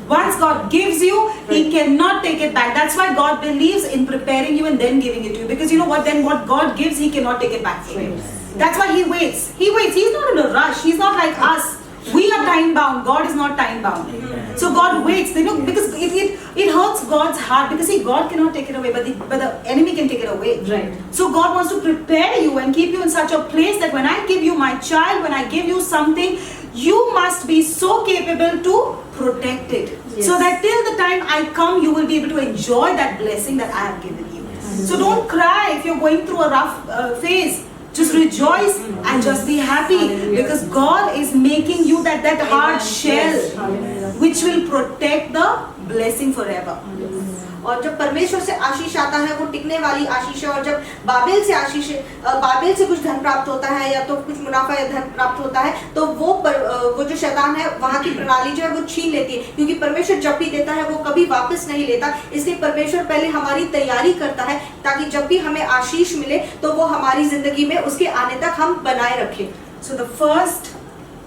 Once God gives you, He cannot take it back. That's why God believes in preparing you and then giving it to you. Because you know what? Then what God gives, He cannot take it back from you. That's why He waits. He waits. He's not in a rush. He's not like us. We are time bound. God is not time bound. So God waits. You know, because it hurts God's heart. Because see, God cannot take it away, but the enemy can take it away. Right. So God wants to prepare you and keep you in such a place that when I give you my child, when I give you something, you must be so capable to protect it. Yes. So that till the time I come, you will be able to enjoy that blessing that I have given you. So don't cry if you're going through a rough phase. Just rejoice and just be happy, because God is making you that hard shell which will protect the blessing forever. और जब परमेश्वर से आशीष आता है वो टिकने वाली आशीष है। और जब बाबेल से आशीष बाबेल से कुछ धन प्राप्त होता है या तो कुछ मुनाफा या धन प्राप्त होता है, तो वो जो शैतान है वहाँ की प्रणाली जो है वो छीन लेती है, क्योंकि परमेश्वर जब भी देता है वो कभी वापस नहीं लेता। इसलिए परमेश्वर पहले हमारी तैयारी करता है ताकि जब भी हमें आशीष मिले तो वो हमारी जिंदगी में उसके आने तक हम बनाए रखें। So the first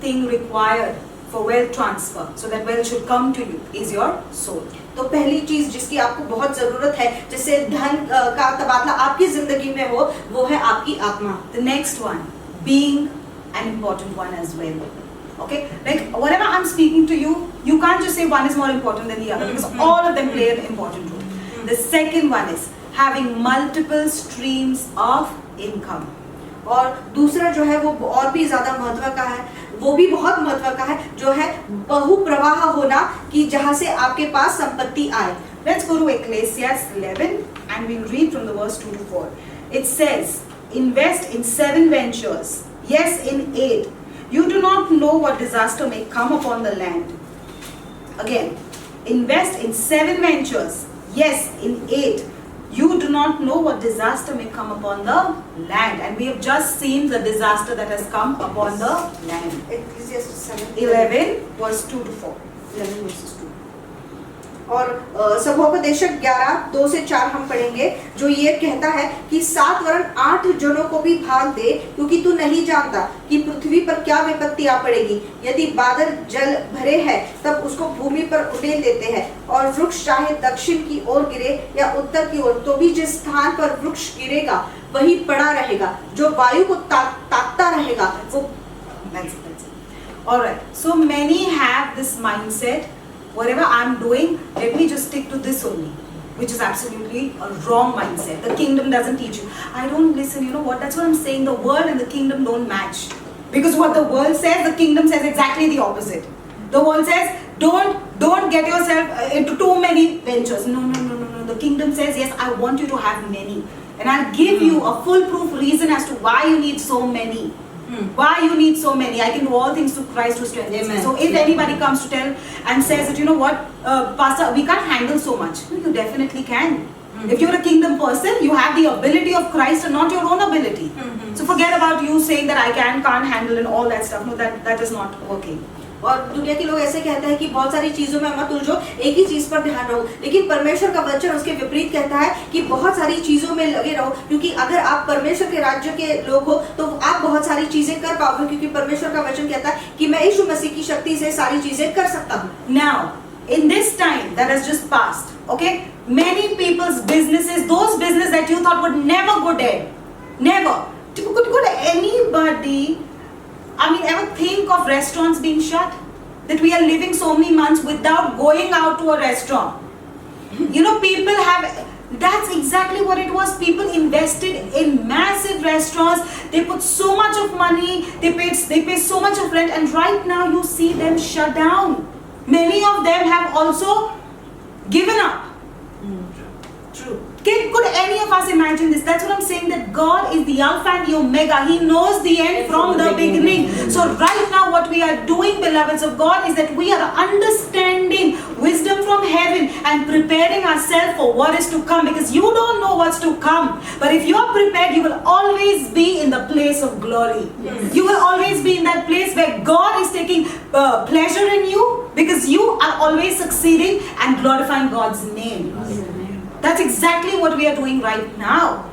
thing required for wealth transfer, so that wealth should come to you, is your soul. तो पहली चीज जिसकी आपको बहुत जरूरत है जिससे धन का तबादला आपकी जिंदगी में हो, वो है आपकी आत्मा। The next one, being an important one as well. Okay, like whatever I'm speaking to you, you can't just say one is more important than the other, because all of them play an important role. The second one is having multiple streams of income. और दूसरा जो है वो और भी ज्यादा महत्व का है, वो भी बहुत महत्व का है, जो है बहुप्रवाह होना, कि जहां से आपके पास संपत्ति आए। Let's go to Ecclesiastes 11 and we'll read from the verse 2 to 4. It says, invest in 7 ventures, yes, in 8. You do not know what disaster may come upon the land. Again, invest in 7 ventures, yes, in 8. You do not know what disaster may come upon the land. And we have just seen the disaster that has come upon the land. 11 verse 2 to 4. 11 verses 2. और सभोपदेशक 11:2 से 4 हम पढ़ेंगे, जो ये कहता है कि 7 वरन 8 जनों को भी भाग दे, क्योंकि तू नहीं जानता कि पृथ्वी पर क्या विपत्ति आ पड़ेगी। यदि बादल जल भरे हैं तब उसको भूमि पर उड़ेल देते हैं, और वृक्ष चाहे दक्षिण की ओर गिरे या उत्तर की ओर, तो भी जिस स्थान पर वृक्ष गिरेगा वही पड़ा रहेगा, जो वायु को ताकता रहेगा वो। That's it. All right. So many have this mindset. Whatever I'm doing, let me just stick to this only, which is absolutely a wrong mindset. The kingdom doesn't teach you. I don't listen. You know what? That's what I'm saying. The world and the kingdom don't match, because what the world says, the kingdom says exactly the opposite. The world says, don't get yourself into too many ventures. No. The kingdom says, yes, I want you to have many, and I'll give you a foolproof reason as to why you need so many. Why you need so many. I can do all things through Christ who strengthens me. So if anybody comes to tell and says that, you know what, Pastor, we can't handle so much. No, you definitely can. If you're a kingdom person, you have the ability of Christ and not your own ability. So forget about you saying that I can't handle and all that stuff. No, that is not working. और दुनिया के लोग ऐसे कहते हैं कि बहुत सारी चीजों में मत उलझो, एक ही चीज पर ध्यान रहो। लेकिन परमेश्वर का वचन उसके विपरीत कहता है कि बहुत सारी चीजों में लगे रहो, क्योंकि अगर आप परमेश्वर के राज्य के लोग हो तो आप बहुत सारी चीजें कर पाओगे, क्योंकि परमेश्वर का वचन कहता है कि मैं यीशु मसीह की शक्ति से सारी चीजें कर सकता हूँ। Now, in this time that has just passed, okay, many people's businesses, those businesses that you thought would never go dead, never, could go to anybody. I mean, ever think of restaurants being shut? That we are living so many months without going out to a restaurant. You know, people have, that's exactly what it was. People invested in massive restaurants. They put so much of money, they pay so much of rent, and right now you see them shut down. Many of them have also given up. True. Could any of us imagine this? That's what I'm saying, that God is the Alpha and the Omega. He knows the end from the beginning. So right now what we are doing, beloveds of God, is that we are understanding wisdom from heaven and preparing ourselves for what is to come, because you don't know what's to come. But if you are prepared, you will always be in the place of glory. Yes. You will always be in that place where God is taking pleasure in you, because you are always succeeding and glorifying God's name. Yes. That's exactly what we are doing right now.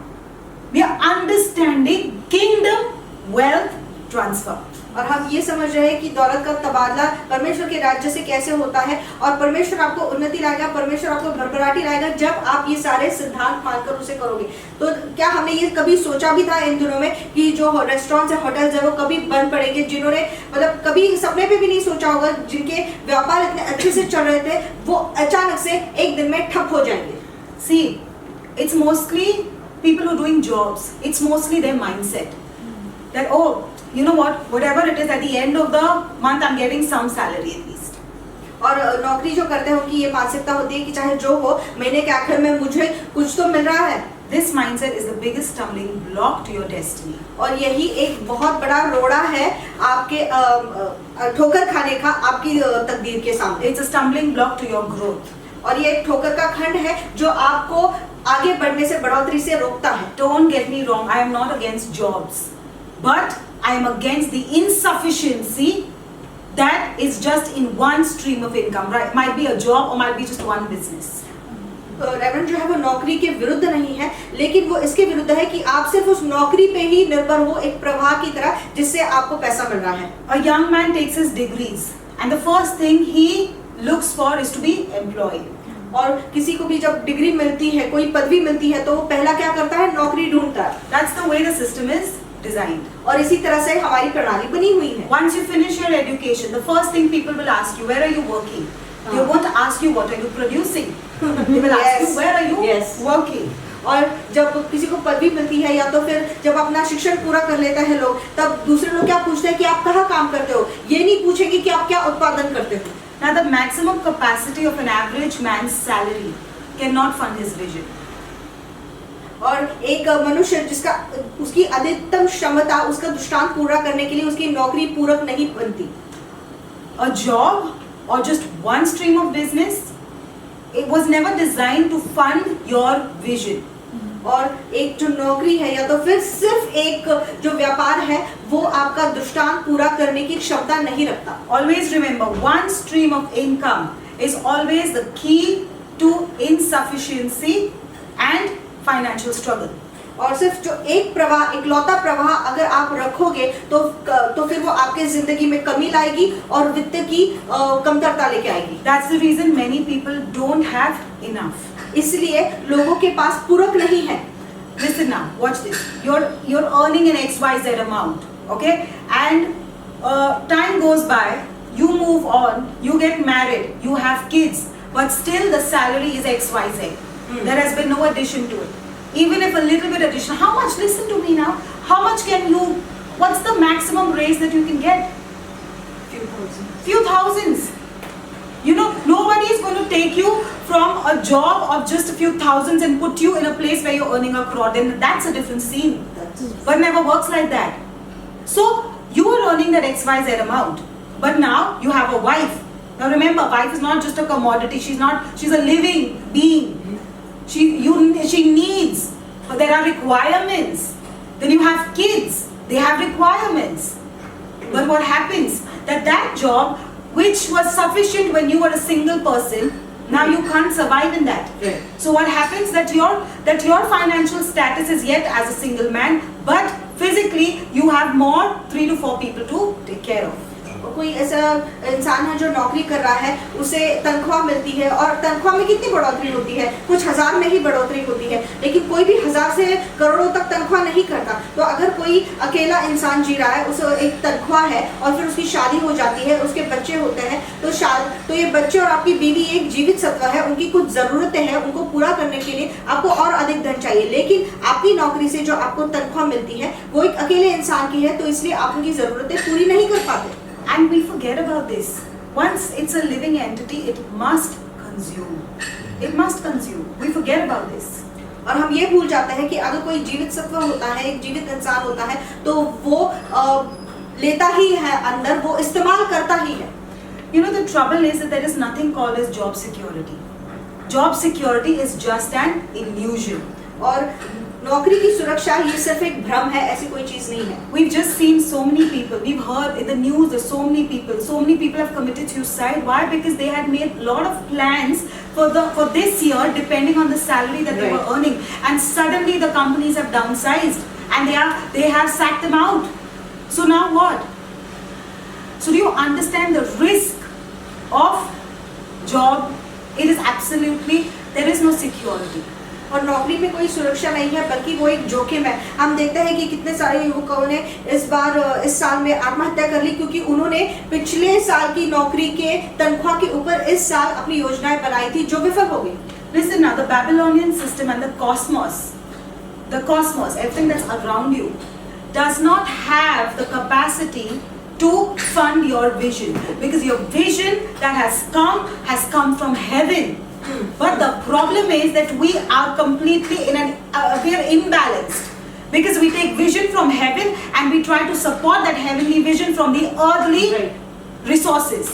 We are understanding kingdom wealth transfer. और हम ये समझ रहे हैं कि दौलत का तबादला परमेश्वर के राज्य से कैसे होता है, और परमेश्वर आपको उन्नति लाएगा, परमेश्वर आपको भरभराटी लाएगा जब आप ये सारे सिद्धांत मानकर उसे करोगे। तो क्या हमने ये कभी सोचा भी था इन दिनों में कि जो रेस्टोरेंट्स है, होटल्स है, वो कभी बंद पड़ेंगे? जिन्होंने मतलब कभी सपने पे भी नहीं सोचा होगा, जिनके व्यापार इतने अच्छे से चल रहे थे, वो अचानक से एक दिन में ठप हो जाएंगे। See, it's mostly people who are doing jobs. It's mostly their mindset. That, oh, you know what, whatever it is, at the end of the month I'm getting some salary at least. और नौकरी जो करते हैं उनकी ये मानसिकता होती है कि चाहे जो हो, महीने के आखिर में मुझे कुछ तो मिल रहा है। This mindset is the biggest stumbling block to your destiny. और यही एक बहुत बड़ा रोड़ा है आपके ठोकर खाने का आपकी तकदीर के सामने। It's a stumbling block to your growth. और ये एक ठोकर का खंड है जो आपको आगे बढ़ने से, बढ़ोतरी से रोकता है। Don't get me wrong, I am not against jobs, but I am against the insufficiency that is just in one stream of income. Right? Might be a job or might be just one business. Reverend जो है वो नौकरी के विरुद्ध नहीं है, लेकिन वो इसके विरुद्ध है कि आप सिर्फ उस नौकरी पे ही निर्भर हो, एक प्रवाह की तरह जिससे आपको पैसा मिल रहा है। A young man takes his degrees and the first thing he looks for is to be employed. और किसी को भी जब डिग्री मिलती है, कोई पदवी मिलती है, तो वो पहला क्या करता है? नौकरी ढूंढता है। That's the way the system is designed. और इसी तरह से हमारी प्रणाली बनी हुई है। Once you finish your education, the first thing people will ask you, where are you working? They won't ask you what are you producing. They will ask you where are you working. और जब किसी को पदवी मिलती है या तो फिर जब अपना शिक्षण पूरा कर लेता है लोग, तब दूसरे लोग क्या पूछते हैं कि आप कहाँ काम करते हो, ये नहीं पूछेंगे कि आप क्या उत्पादन करते हो। Now the maximum capacity of an average man's salary cannot fund his vision. और एक मनुष्य जिसका उसकी अधिकतम क्षमता उसका दृष्टांत पूरा करने के लिए उसकी नौकरी पूरक नहीं बनती। A job or just one stream of business, it was never designed to fund your vision. और एक जो नौकरी है या तो फिर सिर्फ एक जो व्यापार है वो आपका दृष्टांत पूरा करने की क्षमता नहीं रखता। Always remember, one stream of income is always the key to insufficiency and financial struggle. और सिर्फ जो एक प्रवाह, इकलौता प्रवाह अगर आप रखोगे तो फिर वो आपके जिंदगी में कमी लाएगी और वित्त की कमतरता लेके आएगी। That's the reason many people don't have enough. इसलिए लोगों के पास पूरक नहीं है। Listen now, watch this. You're earning an XYZ amount, okay? And time goes by, you move on, you get married, you have kids, but still the salary is XYZ. There has been no addition to it. Even if a little bit addition, how much? Listen to me now. How much can you? What's the maximum raise that you can get? Few thousands. You know, nobody is going to take you from a job of just a few thousands and put you in a place where you're earning a crore. Then that's a different scene. But never works like that. So you are earning that XYZ amount, but now you have a wife. Now remember, wife is not just a commodity. She's a living being. She needs, but there are requirements. Then you have kids, they have requirements. But what happens, that job which was sufficient when you were a single person, now you can't survive in that. Right. So what happens that your financial status is yet as a single man, but physically you have more 3 to 4 people to take care of. कोई ऐसा इंसान है जो नौकरी कर रहा है, उसे तनख्वाह मिलती है और तनख्वाह में कितनी बढ़ोतरी होती है? कुछ हजार में ही बढ़ोतरी होती है, लेकिन कोई भी 1000 से करोड़ों तक तनख्वाह नहीं करता। तो अगर कोई अकेला इंसान जी रहा है, उसे एक तनख्वाह है और फिर उसकी शादी हो जाती है, उसके बच्चे होते हैं, तो ये बच्चे और आपकी बीवी एक जीवित सत्व है, उनकी कुछ ज़रूरतें हैं, उनको पूरा करने के लिए आपको और अधिक धन चाहिए। लेकिन आपकी नौकरी से जो आपको तनख्वाह मिलती है वो एक अकेले इंसान की है, तो इसलिए आप उनकी ज़रूरतें पूरी नहीं कर पाते। And we forget about this. Once it's a living entity, it must consume. It must consume. We forget about this. और हम ये भूल जाते हैं कि अगर कोई जीवित सत्व होता है, एक जीवित इंसान होता है, तो वो लेता ही है अंदर, वो इस्तेमाल करता ही है। You know, the trouble is that there is nothing called as job security. Job security is just an illusion. और नौकरी की सुरक्षा ये सिर्फ एक भ्रम है, ऐसी कोई चीज नहीं है। We've just seen so many people. We've heard in the news that so many people have committed suicide. Why? Because they had made a lot of plans for this year, depending on the salary that they were earning, and suddenly the companies have downsized and they have sacked them out. So now what? So do you understand the risk of job? It is absolutely, there is no security. और नौकरी में कोई सुरक्षा नहीं है, बल्कि वो एक जोखिम है। हम देखते हैं कि कितने सारे युवकों ने इस साल में आत्महत्या कर ली, क्योंकि उन्होंने पिछले साल की नौकरी के तनख्वाह के ऊपर इस साल अपनी योजनाएं बनाई थी, जो विफल हो गई। Listen now, the Babylonian system and the cosmos, everything that's around you, does not have the capacity to fund your vision, because your vision that has come from heaven. But the problem is that we are completely we are imbalanced, because we take vision from heaven and we try to support that heavenly vision from the earthly resources,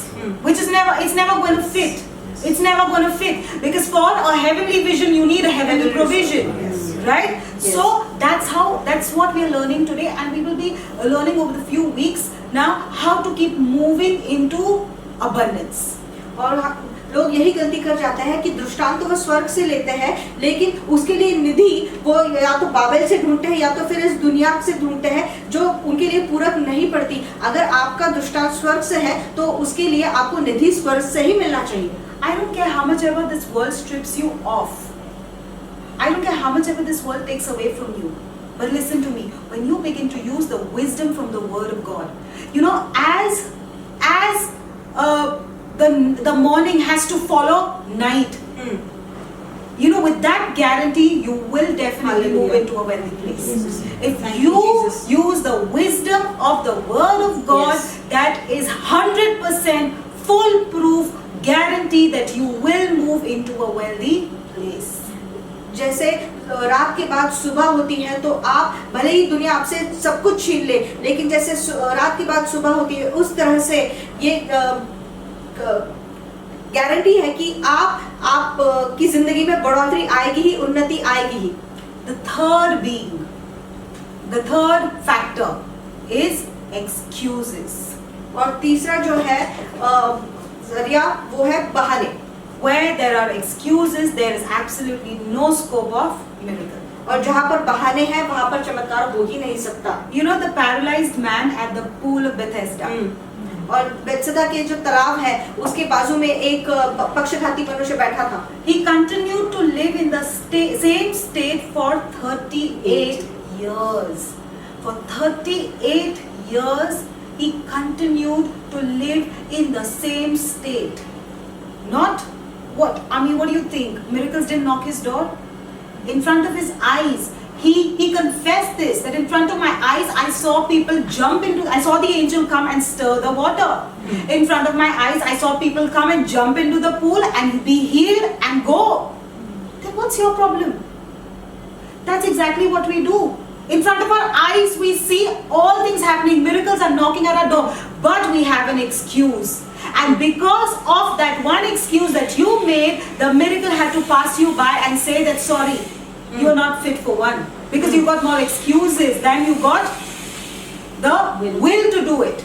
which is never going to fit. It's never going to fit, because for a heavenly vision you need a heavenly provision, right? So that's what we are learning today, and we will be learning over the few weeks now how to keep moving into abundance. और लोग यही गलती कर जाते हैं कि दृष्टांत तो वो स्वर्ग से लेते हैं, लेकिन उसके लिए निधि वो या तो बाबेल से ढूंढते हैं या तो फिर इस दुनिया से ढूंढते हैं, जो उनके लिए पूरक नहीं पड़ती। अगर आपका दृष्टांत स्वर्ग से है तो उसके लिए आपको निधि स्वर्ग से ही मिलना चाहिए। I don't care how much ever this world strips you off. I don't care how much ever this world takes away from you. But listen to me, when you begin to use the wisdom from the Word of God, you know, as the morning has to follow night, you know, with that guarantee, you will definitely move into a wealthy place. If you use the wisdom of the Word of God, that is 100% foolproof guarantee that you will move into a wealthy place. जैसे रात के बाद सुबह होती है तो आप भले ही दुनिया आपसे सब कुछ छीन ले, लेकिन जैसे रात के बाद सुबह होती है उस तरह से ये गारंटी है कि आप की जिंदगी में बढ़ोतरी आएगी ही, उन्नति आएगी ही। The third factor is excuses. और तीसरा जो है जरिया वो है बहाने। Where there are excuses, there is absolutely no scope of miracle. और जहाँ पर बहाने हैं वहाँ पर चमत्कार हो ही नहीं सकता। You know the paralyzed man at the pool of Bethesda. और बेथेस्दा के जो तालाब है उसके बाजू में एक पक्षघाती मनुष्य बैठा था। He continued to live in the same state for 38 years. For 38 years he continued to live in the same state. Not what? I mean, what do you think? Miracles didn't knock his door? In front of his eyes, he confessed this, that in front of my eyes I saw people I saw the angel come and stir the water. In front of my eyes I saw people come and jump into the pool and be healed and go. Then what's your problem? That's exactly what we do. In front of our eyes we see all things happening, miracles are knocking at our door, but we have an excuse. And because of that one excuse that you made, the miracle had to pass you by and say that sorry, you are not fit for one, because you got more excuses than you got the will to do it.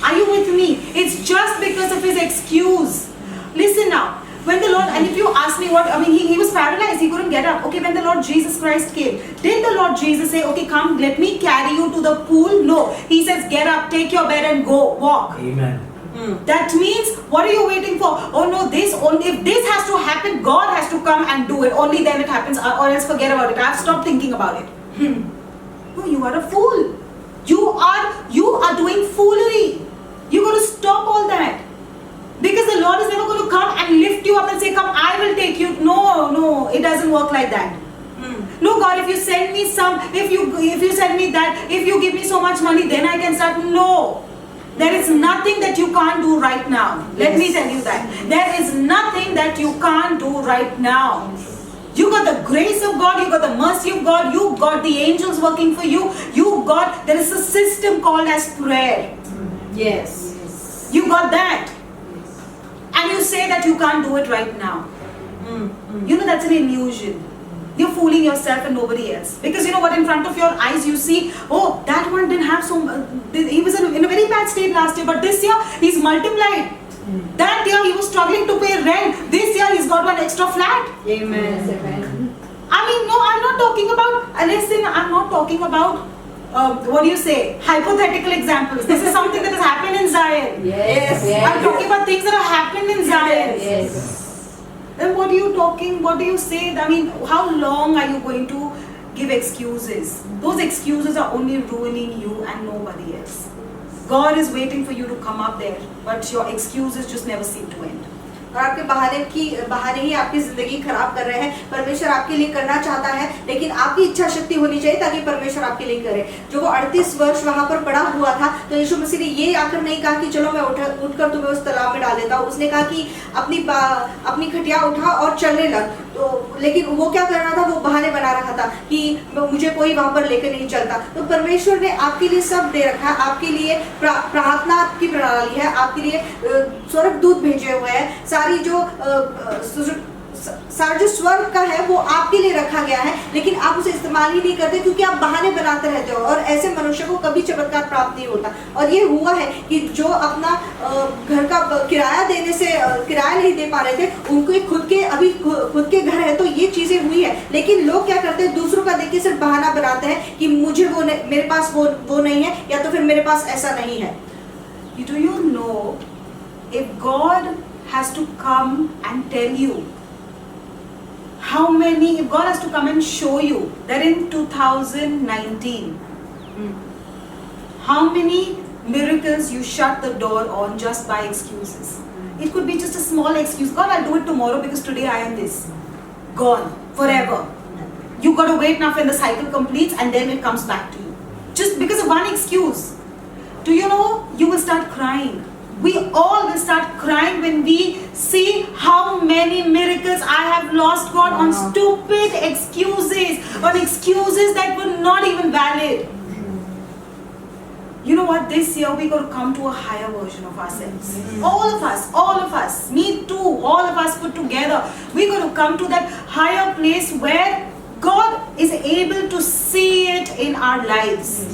Are you with me? It's just because of his excuse. Listen now, when the Lord, and if you ask me what, I mean, he was paralyzed, he couldn't get up. Okay, when the Lord Jesus Christ came, did the Lord Jesus say, okay, come, let me carry you to the pool? No. He says, get up, take your bed and go, walk. Amen. That means, what are you waiting for? Oh no, if this has to happen, God has to come and do it. Only then it happens, or else forget about it. I've stopped thinking about it. No, you are a fool. You are doing foolery. You got to stop all that. Because the Lord is never going to come and lift you up and say, come, I will take you. No, it doesn't work like that. No, God, if you send me if you send me that, if you give me so much money, then I can start. No. There is nothing that you can't do right now. Let me tell you that. There is nothing that you can't do right now. You got the grace of God, you got the mercy of God, you got the angels working for you, there is a system called as prayer. Yes. You got that. And you say that you can't do it right now. You know that's an illusion. You're fooling yourself and nobody else. Because you know what, in front of your eyes you see, oh, that one didn't have he was in a very bad state last year, but this year he's multiplied. That year he was struggling to pay rent. This year he's got one extra flat. Amen. I mean, no, I'm not talking about, listen, I'm not talking about, hypothetical examples. This is something that has happened in Zion. Yes. I'm talking about things that have happened in Zion. Yes. Then what do you say? I mean, how long are you going to give excuses? Those excuses are only ruining you and nobody else. God is waiting for you to come up there, but your excuses just never seem to end. और आपके बहाने ही आपकी जिंदगी खराब कर रहे हैं। परमेश्वर आपके लिए करना चाहता है, लेकिन आपकी इच्छा शक्ति होनी चाहिए ताकि परमेश्वर आपके लिए करे। जो वो 38 वर्ष वहां पर पड़ा हुआ था, तो यीशु मसीह ने ये आकर नहीं कहा कि चलो मैं उठकर तुम्हें उस तालाब में डाल देता हूँ। उसने कहा कि अपनी खटिया उठा और चलने लग। तो लेकिन वो क्या कर रहा था, वो बहाने बना रहा था कि मुझे कोई वहां पर लेकर नहीं चलता। तो परमेश्वर ने आपके लिए सब दे रखा है, आपके लिए प्रार्थना की प्रणाली है, आपके लिए स्वर्गदूत भेजे हुए हैं। सारा जो स्वर्ग का है वो आपके लिए रखा गया है, लेकिन आप उसे इस्तेमाल ही नहीं करते क्योंकि आप बहाने बनाते रहते हो, और ऐसे मनुष्य को कभी चमत्कार प्राप्त नहीं होता। और ये हुआ है कि जो अपना घर का किराया नहीं दे पा रहे थे, उनको खुद के घर है, तो ये चीजें हुई है। लेकिन लोग क्या करते हैं, दूसरों का देख के सिर्फ बहाना बनाते हैं कि मुझे मेरे पास वो नहीं है, या तो फिर मेरे पास ऐसा नहीं है। Do you know, if God has to come and tell you if God has to come and show you that in 2019, how many miracles you shut the door on just by excuses. It could be just a small excuse. God, I'll do it tomorrow because today I am this. Gone forever. You got to wait now when the cycle completes and then it comes back to you. Just because of one excuse. Do you know, you will start crying. We all will start crying when we see how many miracles I have lost, God, on stupid excuses, on excuses that were not even valid. You know what, this year we got to come to a higher version of ourselves. All of us, me too, all of us put together, we got to come to that higher place where God is able to see it in our lives.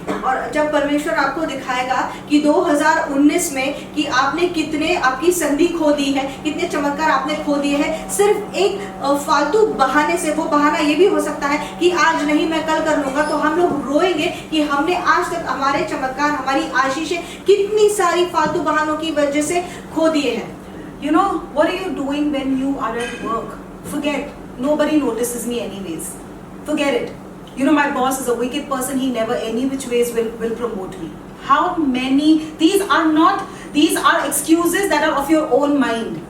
और जब परमेश्वर आपको दिखाएगा कि 2019 में कि आपकी संधि खो दी है, कितने चमत्कार आपने खो दिए हैं सिर्फ एक फालतू बहाने से। वो बहाना ये भी हो सकता है कि आज नहीं, मैं कल कर लूंगा। तो हम लोग रोएंगे कि हमने आज तक हमारे चमत्कार, हमारी आशीषें कितनी सारी फालतू बहानों की वजह से खो दिए हैं। You know, what are you doing when you are at work? Forget, nobody notices me anyways. Forget it. You know, my boss is a wicked person. He never any which ways will promote me. How many? These are excuses that are of your own mind.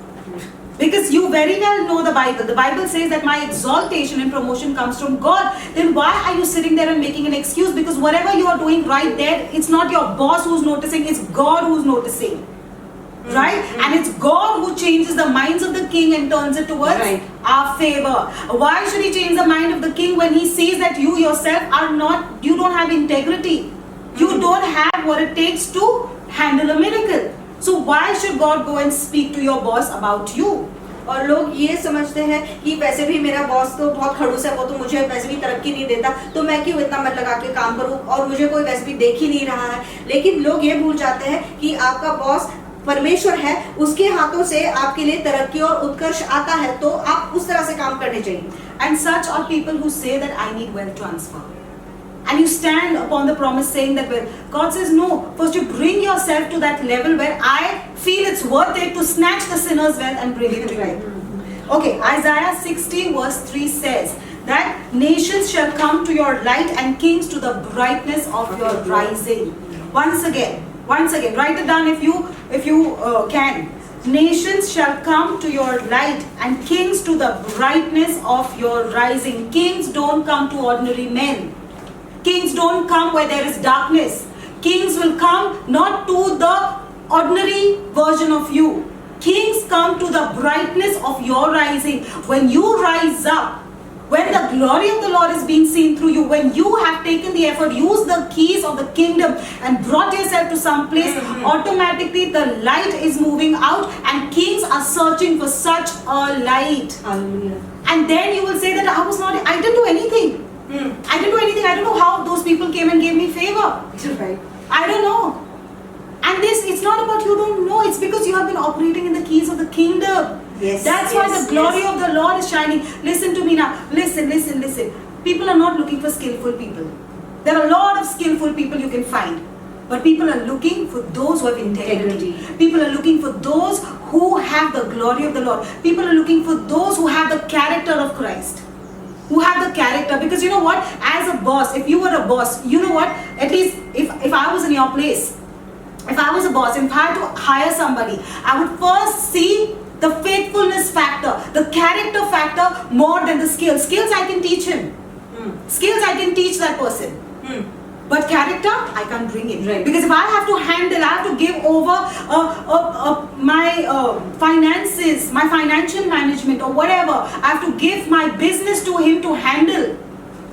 Because you very well know the Bible. The Bible says that my exaltation and promotion comes from God. Then why are you sitting there and making an excuse? Because whatever you are doing right there, it's not your boss who's noticing, it's God who's noticing. Right? And it's God who changes the minds of the king and turns it towards our favor. Why should he change the mind of the king when he sees that you yourself you don't have integrity? You don't have what it takes to handle a miracle. So why should God go and speak to your boss about you? और लोग ये समझते हैं कि वैसे भी मेरा boss तो बहुत खड़ूस है, वो तो मुझे वैसे भी तरक्की नहीं देता, तो मैं क्यों इतना मन लगा के काम करूं, और मुझे कोई वैसे भी देख ही नहीं रहा है। लेकिन लोग ये भूल जाते हैं कि आपका बॉस परमेश्वर है, उसके हाथों से आपके लिए तरक्की और उत्कर्ष आता है, तो आप उस तरह से काम करने चाहिए। And such are people who say that I need wealth transfer. And you stand upon the promise saying that, well, God says no, first you bring yourself to that level where I feel it's worth it to snatch the sinner's wealth and bring it to you. Okay, Isaiah 60 verse 3 says that nations shall come to your light and kings to the brightness of your rising. Once again, write it down if you can. Nations shall come to your light and kings to the brightness of your rising. Kings don't come to ordinary men. Kings don't come where there is darkness. Kings will come not to the ordinary version of you. Kings come to the brightness of your rising. When you rise up, when the glory of the Lord is being seen through you, when you have taken the effort, used the keys of the kingdom and brought yourself to some place, automatically the light is moving out and kings are searching for such a light. Hallelujah. And then you will say that I didn't do anything. I didn't do anything. I don't know how those people came and gave me favor. Right. I don't know. And it's not about you don't know. It's because you have been operating in the keys of the kingdom. Yes. That's why the glory of the Lord is shining. Listen to me now. Listen. People are not looking for skillful people. There are a lot of skillful people you can find. But people are looking for those who have integrity. People are looking for those who have the glory of the Lord. People are looking for those who have the character of Christ. Who have the character, because you know what, as a boss, if you were a boss, you know what, at least if I was in your place, if I was a boss, if I had to hire somebody, I would first see the faithfulness factor, the character factor more than the skills. Skills I can teach him. Skills I can teach that person. But character, I can't bring it. Right. Because if I have to handle, I have to give over my finances, my financial management or whatever, I have to give my business to him to handle.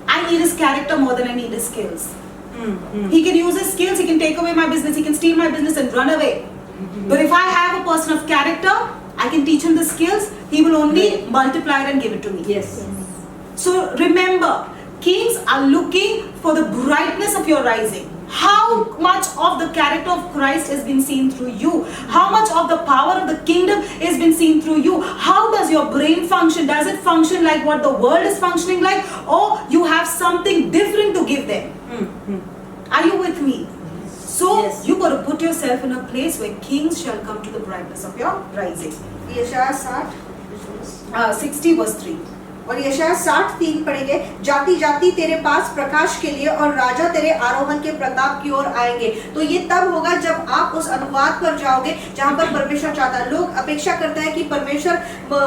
I need his character more than I need his skills. He can use his skills, he can take away my business, he can steal my business and run away. But if I have a person of character, I can teach him the skills, he will only multiply it and give it to me. Yes. So remember, kings are looking for the brightness of your rising. How much of the character of Christ has been seen through you? How much of the power of the kingdom has been seen through you? How does your brain function? Does it function like what the world is functioning like? Or you have something different to give them? Are you with me? So Yes. you got to put yourself in a place where kings shall come to the brightness of your rising. यशायाह 60 verse 3. और यशायाह 60:3 पढ़ेंगे, जाति जाति तेरे पास प्रकाश के लिए और राजा तेरे आरोहण के प्रताप की ओर आएंगे। तो ये तब होगा जब आप उस अनुवाद पर जाओगे जहाँ पर परमेश्वर चाहता है। लोग अपेक्षा करते हैं कि परमेश्वर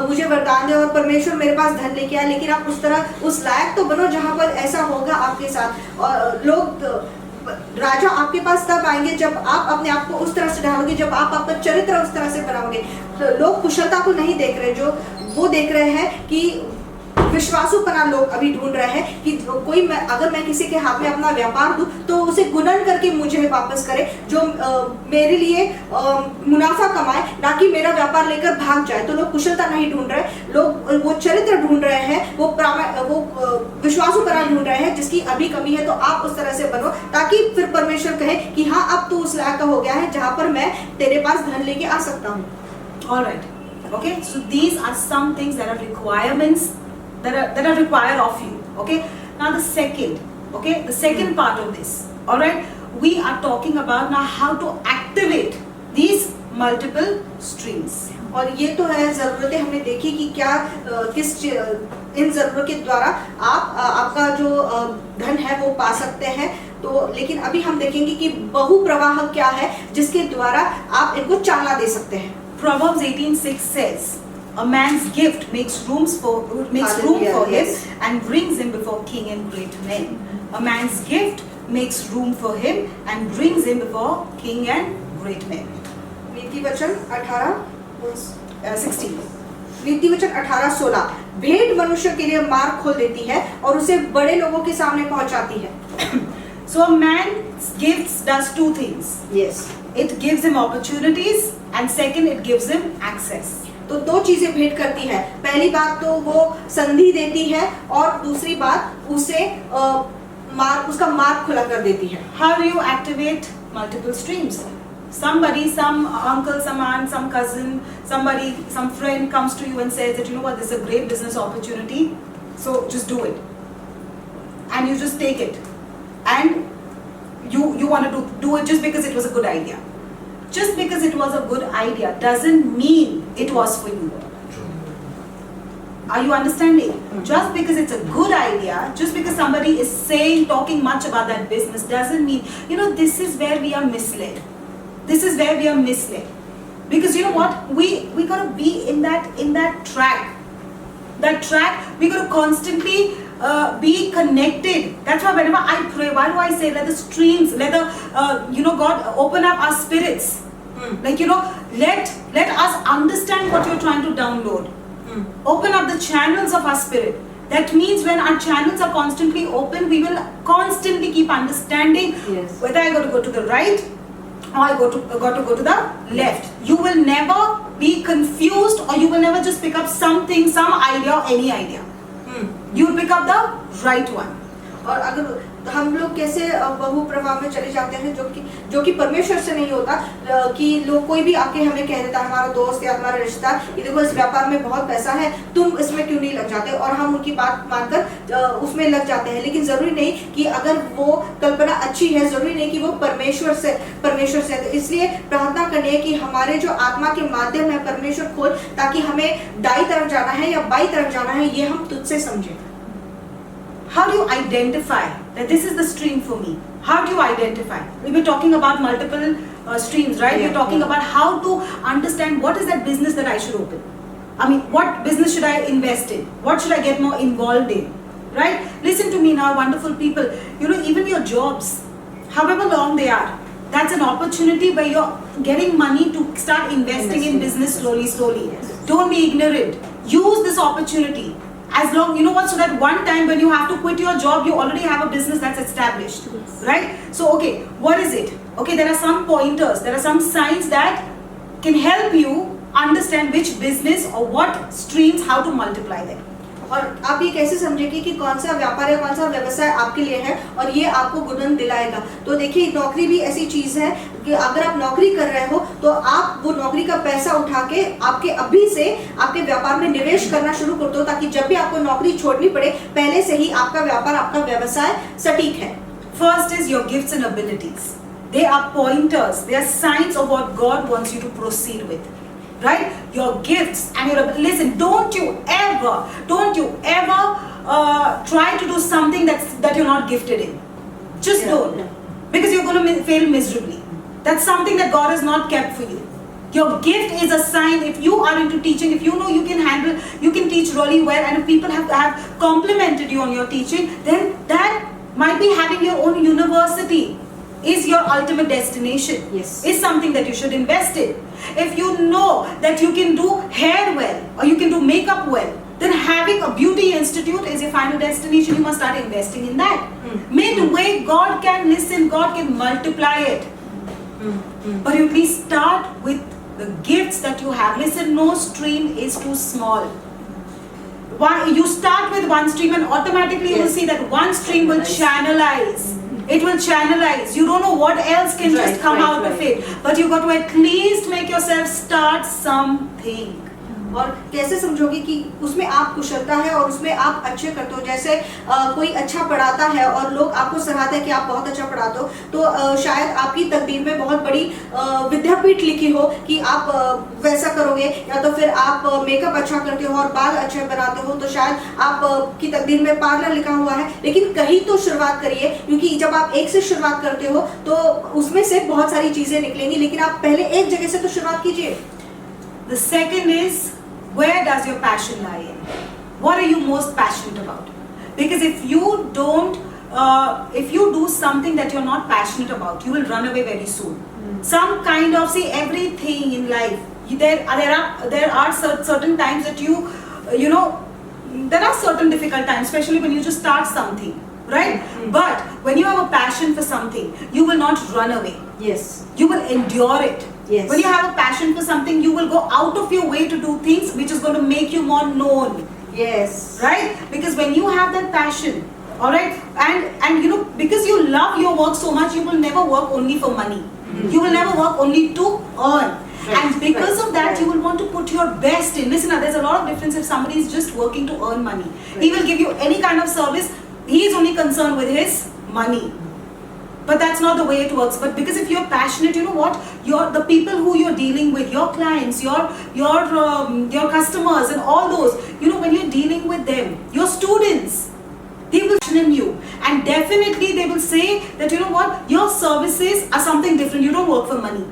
मुझे वरदान दे और परमेश्वर मेरे पास धन लेके आए, लेकिन आप उस तरह उस लायक तो बनो जहाँ पर ऐसा होगा आपके साथ। और लोग राजा आपके पास तब आएंगे जब आप अपने आप को उस तरह से ढालोगे, जब आप अपना चरित्र उस तरह से बनाओगे। तो लोग कुशलता को नहीं देख रहे, जो वो देख रहे हैं कि विश्वासूपना लोग अभी ढूंढ रहे हैं कि कोई अगर मैं किसी के हाथ में अपना व्यापार दूं तो उसे गुणन करके मुझे वापस करे, जो मेरे लिए मुनाफा कमाए, ना कि मेरा व्यापार लेकर भाग जाए। तो लोग कुशलता नहीं ढूंढ रहे, लोग वो चरित्र ढूंढ रहे हैं, वो विश्वासूपना ढूंढ रहे हैं जिसकी अभी कमी है। तो आप उस तरह से बनो ताकि फिर परमेश्वर कहे कि हाँ, अब तू उस लायक हो गया है जहाँ पर मैं तेरे पास धन लेके आ सकता हूँ। All right. Okay. So these are some things that are requirements that are required of you. Okay. Now the second. Okay. The second part of this. All right. We are talking about now how to activate these multiple streams. और ये तो है ज़रूरतें हमने देखी कि क्या इन ज़रूरतों के द्वारा आप आपका जो धन है वो पा सकते हैं। तो लेकिन अभी हम देखेंगे कि बहु प्रवाह क्या है जिसके द्वारा आप इनको चालना दे सकते हैं। Proverbs 18:6 says, "A man's gift makes room for him Yes. and brings him before king and great men." A man's gift makes room for him and brings him before king and great men. नीति वचन 18 16. नीति वचन 18:16 भेंट मनुष्य के लिए मार्ग खोल देती है और उसे बड़े लोगों के सामने पहुंचाती है। So a man's gifts does two things. Yes. It gives him opportunities and second it gives him access. तो दो चीजें भेंट करती है। पहली बात तो वो संधि देती है और दूसरी बात उसे उसका मार्ग खुला कर देती है। How do you activate multiple streams? Somebody, some uncle, some aunt, some cousin, somebody, some friend comes to you and says that, you know what, this is a great business opportunity, so just do it. And you just take it. And you wanted to do it just because it was a good idea. Just because it was a good idea doesn't mean it was for you. Are you understanding? Just because it's a good idea, just because somebody is talking much about that business doesn't mean, this is where we are misled. This is where we are misled. Because you know what? We got to be in that track. That track, we got to constantly be connected. That's why whenever I pray, why do I say let the streams, let the God open up our spirits. Like let us understand what you're trying to download. Open up the channels of our spirit. That means when our channels are constantly open, we will constantly keep understanding whether I got to go to the right or I got to go to the left. You will never be confused, or you will never just pick up something, some idea or any idea. You will pick up the right one. और अगर हम लोग कैसे बहु प्रभाव में चले जाते हैं जो कि परमेश्वर से नहीं होता, कि लोग कोई भी आके हमें कह देता है, हमारा दोस्त या हमारा रिश्तेदार, ये देखो इस व्यापार में बहुत पैसा है, तुम इसमें क्यों नहीं लग जाते, और हम उनकी बात मानकर उसमें लग जाते हैं। लेकिन जरूरी नहीं कि अगर वो कल्पना अच्छी है, जरूरी नहीं कि वो परमेश्वर से तो इसलिए प्रार्थना करनी है कि हमारे जो आत्मा के माध्यम है परमेश्वर खोल, ताकि हमें दाई तरफ जाना है या बाई तरफ जाना है ये हम तुझसे समझें। How do you identify that this is the stream for me? How do you identify? We've been talking about multiple streams, right? Yeah, We're talking yeah. about how to understand what is that business that I should open. I mean, what business should I invest in? What should I get more involved in? Right? Listen to me now, wonderful people. You know, even your jobs, however long they are, that's an opportunity where you're getting money to start investing in business slowly. Yes. Don't be ignorant. Use this opportunity. As long, you know what, so that one time when you have to quit your job, you already have a business that's established. Yes. Right? So, okay, what is it? Okay, there are some pointers, there are some signs that can help you understand which business or what streams, how to multiply them. और आप ये कैसे समझेंगे कि कौन सा व्यापार या कौन सा व्यवसाय आपके लिए है और ये आपको गुणन दिलाएगा। तो देखिए, नौकरी भी ऐसी चीज है कि अगर आप नौकरी कर रहे हो तो आप वो नौकरी का पैसा उठा के आपके अभी से आपके व्यापार में निवेश करना शुरू कर दो, ताकि जब भी आपको नौकरी छोड़नी पड़े पहले से ही आपका व्यापार, आपका व्यवसाय सटीक है। First is your gifts and abilities. They are pointers, they are signs of what God wants you to proceed with. Right? Your gifts and your, listen, don't you ever try to do something that you're not gifted in. Just Yeah, don't. yeah. Because you're going to fail miserably. That's something that God has not kept for you. Your gift is a sign. If you are into teaching, if you know you can handle, you can teach really well, and if people have complimented you on your teaching, then that might be having your own university is your ultimate destination. Yes. Is something that you should invest in. If you know that you can do hair well or you can do makeup well, then having a beauty institute is your final destination. You must start investing in that. Midway, God can listen, God can multiply it. But you please start with the gifts that you have. Listen, no stream is too small. Why you start with one stream and automatically you will Yes. see that one stream will channelize. It will channelize. You don't know what else can Right, just come right, out of right. it. But you got to at least make yourself start something. और कैसे समझोगे कि उसमें आप कुशलता है और उसमें आप अच्छे करते हो। जैसे कोई अच्छा पढ़ाता है और लोग आपको सराहते हैं कि आप बहुत अच्छा पढ़ाते हो, तो शायद आपकी तकदीर में बहुत बड़ी विद्यापीठ लिखी हो कि आप वैसा करोगे, या तो फिर आप मेकअप अच्छा करते हो और बाल अच्छे बनाते हो, तो शायद आपकी तकदीर में पार्लर लिखा हुआ है। लेकिन कहीं तो शुरुआत करिए, क्योंकि जब आप एक से शुरुआत करते हो तो उसमें से बहुत सारी चीजें निकलेंगी, लेकिन आप पहले एक जगह से तो शुरुआत कीजिए। The second is, where does your passion lie in? What are you most passionate about? Because if you don't, if you do something that you're not passionate about, you will run away very soon. Some kind of, see, everything in life, there are certain times that you know, there are certain difficult times, especially when you just start something, right? But when you have a passion for something, you will not run away. Yes. You will endure it. Yes. When you have a passion for something, you will go out of your way to do things which is going to make you more known. Yes. Right? Because when you have that passion, all right, and you know, because you love your work so much, you will never work only for money. You will never work only to earn. Right, And because right, of that, right. you will want to put your best in. Listen, there's a lot of difference if somebody is just working to earn money. He will give you any kind of service. He is only concerned with his money. But that's not the way it works. But because if you're passionate, you know what? The people who you're dealing with, your clients, your customers, and all those, you know, when you're dealing with them, your students, they will passion in you, and definitely they will say that, you know what, your services are something different. You don't work for money.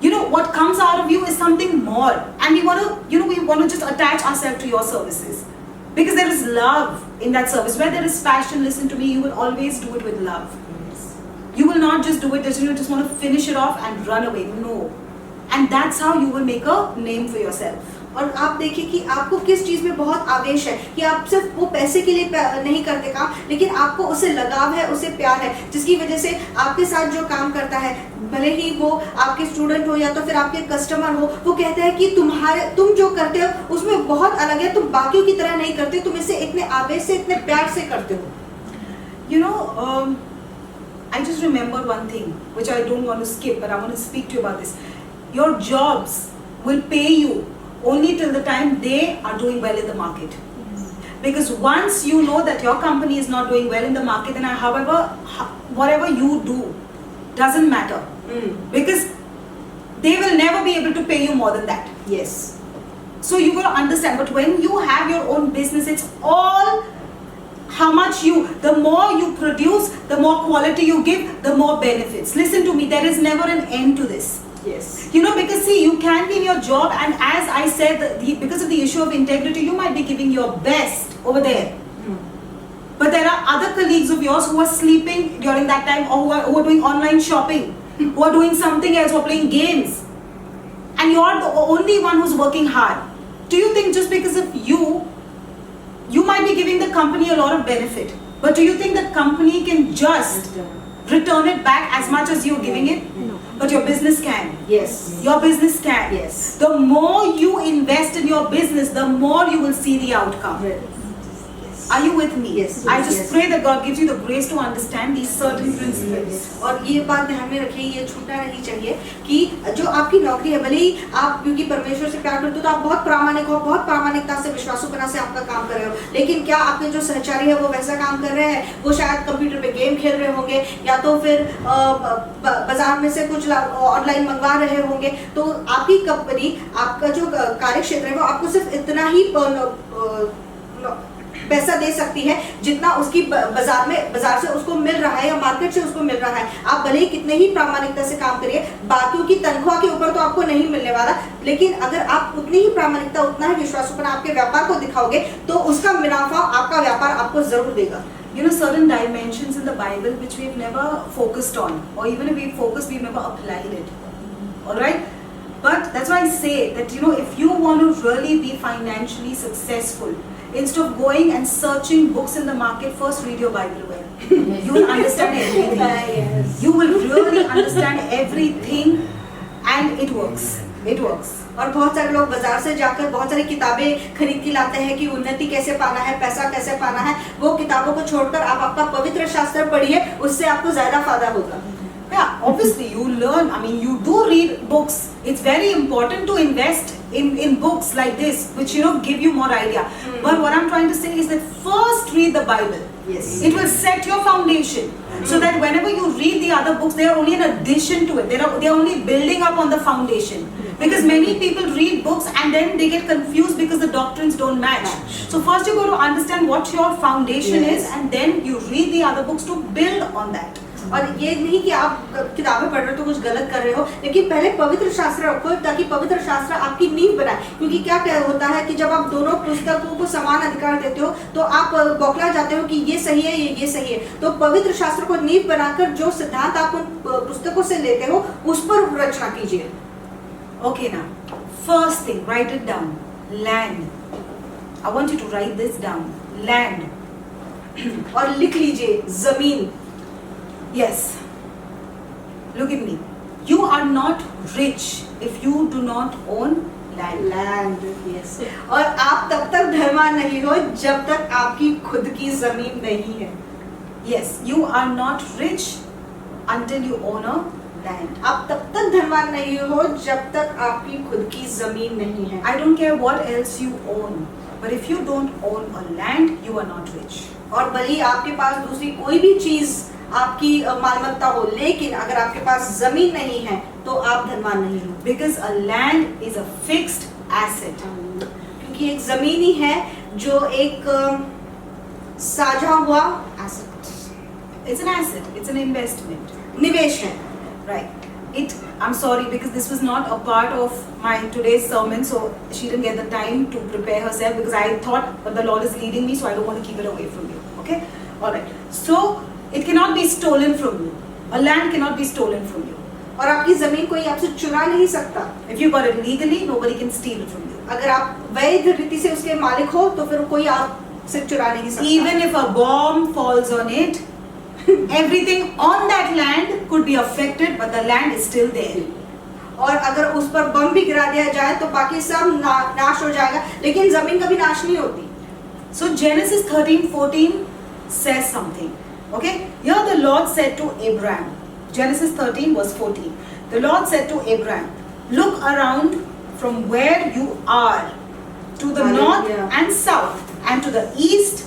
You know what comes out of you is something more, and we want to just attach ourselves to your services because there is love in that service. Where there is passion, listen to me, you will always do it with love. You will not just do it as you just want to finish it off and run away. No. And that's how you will make a name for yourself. और आप देखिए कि आपको किस चीज में बहुत आवेश है, कि आप सिर्फ वो पैसे के लिए नहीं करते काम, लेकिन आपको उससे लगाव है, उससे प्यार है, जिसकी वजह से आपके साथ जो काम करता है, भले ही वो आपके स्टूडेंट हो या तो फिर आपके कस्टमर हो, वो कहते हैं कि तुम जो करते हो उसमें बहुत अलग है, तुम बाकियों की तरह नहीं करते, तुम इसे इतने आवेश से, इतने प्यार से करते हो। You know, I just remembered one thing which I don't want to skip, but I want to speak to you about this. Your jobs will pay you only till the time they are doing well in the market. Because once you know that your company is not doing well in the market, then whatever you do doesn't matter. Because they will never be able to pay you more than that. Yes. So you got to understand. But when you have your own business, it's all how much the more you produce, the more quality you give, the more benefits. Listen to me, there is never an end to this. Yes. You know, because see, you can be in your job, and as I said, because of the issue of integrity, you might be giving your best over there. But there are other colleagues of yours who are sleeping during that time, or who are doing online shopping, who are doing something else, who are playing games. And you're the only one who's working hard. Do you think just because of you might be giving the company a lot of benefit, but do you think the company can just return it back as much as you're giving it? No. But your business can. Yes. Your business can. Yes. The more you invest in your business, the more you will see the outcome. Are you with me? Yes. I just Yes. pray that God gives you the grace to understand these certain principles. और ये बात ध्यान में रखिए, ये छूटना नहीं चाहिए कि जो आपकी नौकरी है, भले ही आप क्योंकि परमेश्वर से प्यार करते हो तो आप बहुत प्रामाणिक हो, बहुत प्रामाणिकता से, विश्वासुपना से आपका काम कर रहे हो, लेकिन क्या आपके जो सहचारी है वो वैसा काम कर रहे हैं? वो शायद कंप्यूटर पे गेम खेल रहे होंगे, या तो फिर बाजार में से कुछ ऑनलाइन मंगवा रहे होंगे। तो आपकी कंपनी, आपका जो कार्य क्षेत्र है वो आपको सिर्फ इतना ही पैसा दे सकती है जितना उसकी बाजार से उसको मिल रहा है या मार्केट से उसको मिल रहा है। आप भले ही कितने ही प्रामाणिकता से काम करिए, बाकियों की तनख्वाह के ऊपर तो आपको नहीं मिलने वाला, लेकिन अगर आप उतनी ही प्रामाणिकता, उतना ही विश्वासुपना आपके व्यापार को दिखाओगे तो उसका मुनाफा आपका व्यापार आपको जरूर देगा। You know, certain dimensions in the Bible which we've never focused on, or even if we focused, we've never applied it. All right? But that's why I say that, you know, if you want to really be financially successful, instead of going and searching books in the market, first read your Bible well. You will understand everything. Yes. You will really understand everything, and it works. It works. और बहुत सारे लोग बाजार से जाकर बहुत सारी किताबें खरीद के लाते हैं कि उन्नति कैसे पाना है, पैसा कैसे पाना है। वो किताबों को छोड़कर आप आपका पवित्र शास्त्र पढ़िए, उससे आपको ज्यादा फायदा होगा। Yeah, obviously you learn. I mean, you do read books. It's very important to invest in books like this, which, you know, give you more idea. But what I'm trying to say is that first read the Bible. Yes. It will set your foundation, so that whenever you read the other books, they are only an addition to it. They are only building up on the foundation. Because many people read books and then they get confused because the doctrines don't match. So first you got to understand what your foundation is, and then you read the other books to build on that. और ये नहीं कि आप किताबें पढ़ रहे हो तो कुछ गलत कर रहे हो, लेकिन पहले पवित्र शास्त्र रखो ताकि पवित्र शास्त्र आपकी नींव बनाए। क्योंकि क्या होता है कि जब आप दोनों पुस्तकों को समान अधिकार देते हो तो आप बौखला जाते हो कि ये सही है, ये सही है। तो पवित्र शास्त्र को नींव बनाकर जो सिद्धांत आप उन पुस्तकों से लेते हो उस पर रचना कीजिए। Okay, now first thing, write it down. Land. I want you to write this down. Land. और लिख लीजिए जमीन। Yes. Look at me. You are not rich if you do not own land. Land, yes. और आप तब तक धनवान नहीं हो जब तक आपकी खुद की जमीन नहीं है। Yes, you are not rich until you own a land. आप तब तक धनवान नहीं हो जब तक आपकी खुद की जमीन नहीं है। I don't care what else you own, but if you don't own a land, you are not rich. और भले ही आपके पास दूसरी कोई भी चीज आपकी मालमत्ता हो, लेकिन अगर आपके पास जमीन नहीं है तो आप धनवान नहीं हो। Because a land is a fixed asset. क्योंकि एक जमीन ही है जो एक साझा हुआ asset, It's an asset. It's an investment. निवेश है। Right. I'm sorry because this was not a part of my today's sermon, so she didn't get the time to prepare herself because I thought, but the Lord is leading me, so I don't want to keep it away from you. Okay? All right. So it cannot be stolen from you. A land cannot be stolen from you. और आपकी जमीन कोई आपसे चुरा नहीं सकता। If you got it legally, nobody can steal it from you. अगर आप वैध रीति से उसके मालिक हो तो फिर कोई आपसे चुरा नहीं सकता। Even if a bomb falls on it, everything on that land could be affected, but the land is still there. और अगर उस पर बम भी गिरा दिया जाए तो बाकी सब नाश हो जाएगा, लेकिन जमीन कभी नाश नहीं होती। So Genesis 13:14 says something. Okay? Here the Lord said to Abraham, Genesis 13 verse 14. The Lord said to Abraham, look around from where you are to the north and south and to the east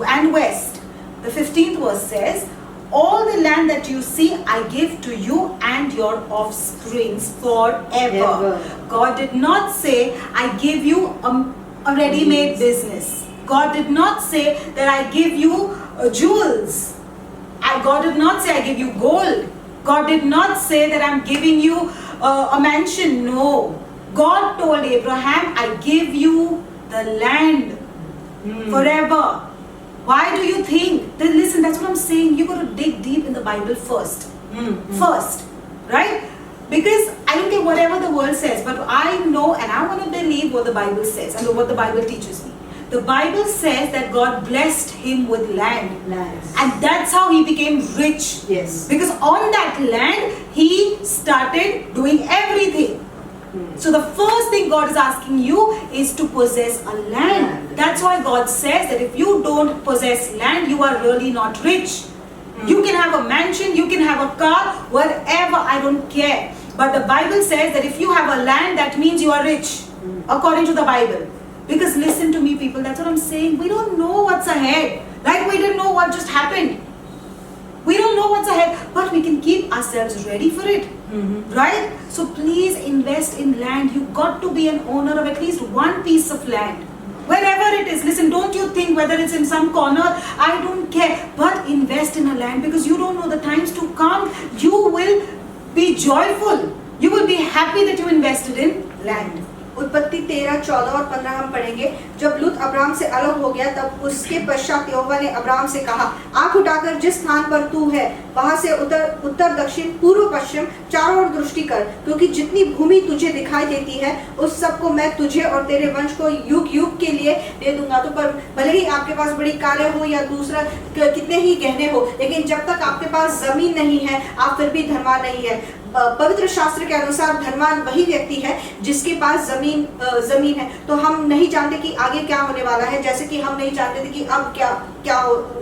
and west. The 15th verse says, all the land that you see I give to you and your offsprings forever. God did not say I give you a ready-made business. God did not say that I give you jewels. God did not say I give you gold. God did not say that I'm giving you a mansion. No. God told Abraham, I give you the land forever. Why do you think? Then listen, that's what I'm saying. You got to dig deep in the Bible first. First. Right? Because I don't care whatever the world says, but I know and I want to believe what the Bible says and what the Bible teaches me. The Bible says that God blessed him with land. And that's how he became rich. Yes. Because on that land, he started doing everything. So the first thing God is asking you is to possess a land. That's why God says that if you don't possess land, you are really not rich. You can have a mansion, you can have a car, whatever, I don't care. But the Bible says that if you have a land, that means you are rich, according to the Bible. Because listen to me, people, that's what I'm saying. We don't know what's ahead. Like we didn't know what just happened. We don't know what's ahead, but we can keep ourselves ready for it. Right? So please invest in land. You got to be an owner of at least one piece of land. Wherever it is. Listen, don't you think whether it's in some corner, I don't care. But invest in a land because you don't know the times to come. You will be joyful. You will be happy that you invested in land. उत्पत्ति 13, 14 और 15 हम पढ़ेंगे। जब लूत Abram से अलग हो गया तब उसके पश्चात यहोवा ने अब्राम से कहा, आंख उठाकर जिस स्थान पर तू है वहां से उत्तर दक्षिण पूर्व पश्चिम चारों ओर दृष्टि कर, क्योंकि जितनी भूमि तुझे दिखाई देती है उस सब को मैं तुझे और तेरे वंश को युग युग के लिए दे दूंगा। तो पर भले ही आपके पास बड़ी कारें हो या दूसरा कितने ही गहने हो, लेकिन जब तक आपके पास जमीन नहीं है आप फिर भी धनवान नहीं है। पवित्र शास्त्र के अनुसार धनवान वही व्यक्ति है जिसके पास जमीन है। तो हम नहीं जानते कि आगे क्या होने वाला है, जैसे कि हम नहीं जानते थे कि अब क्या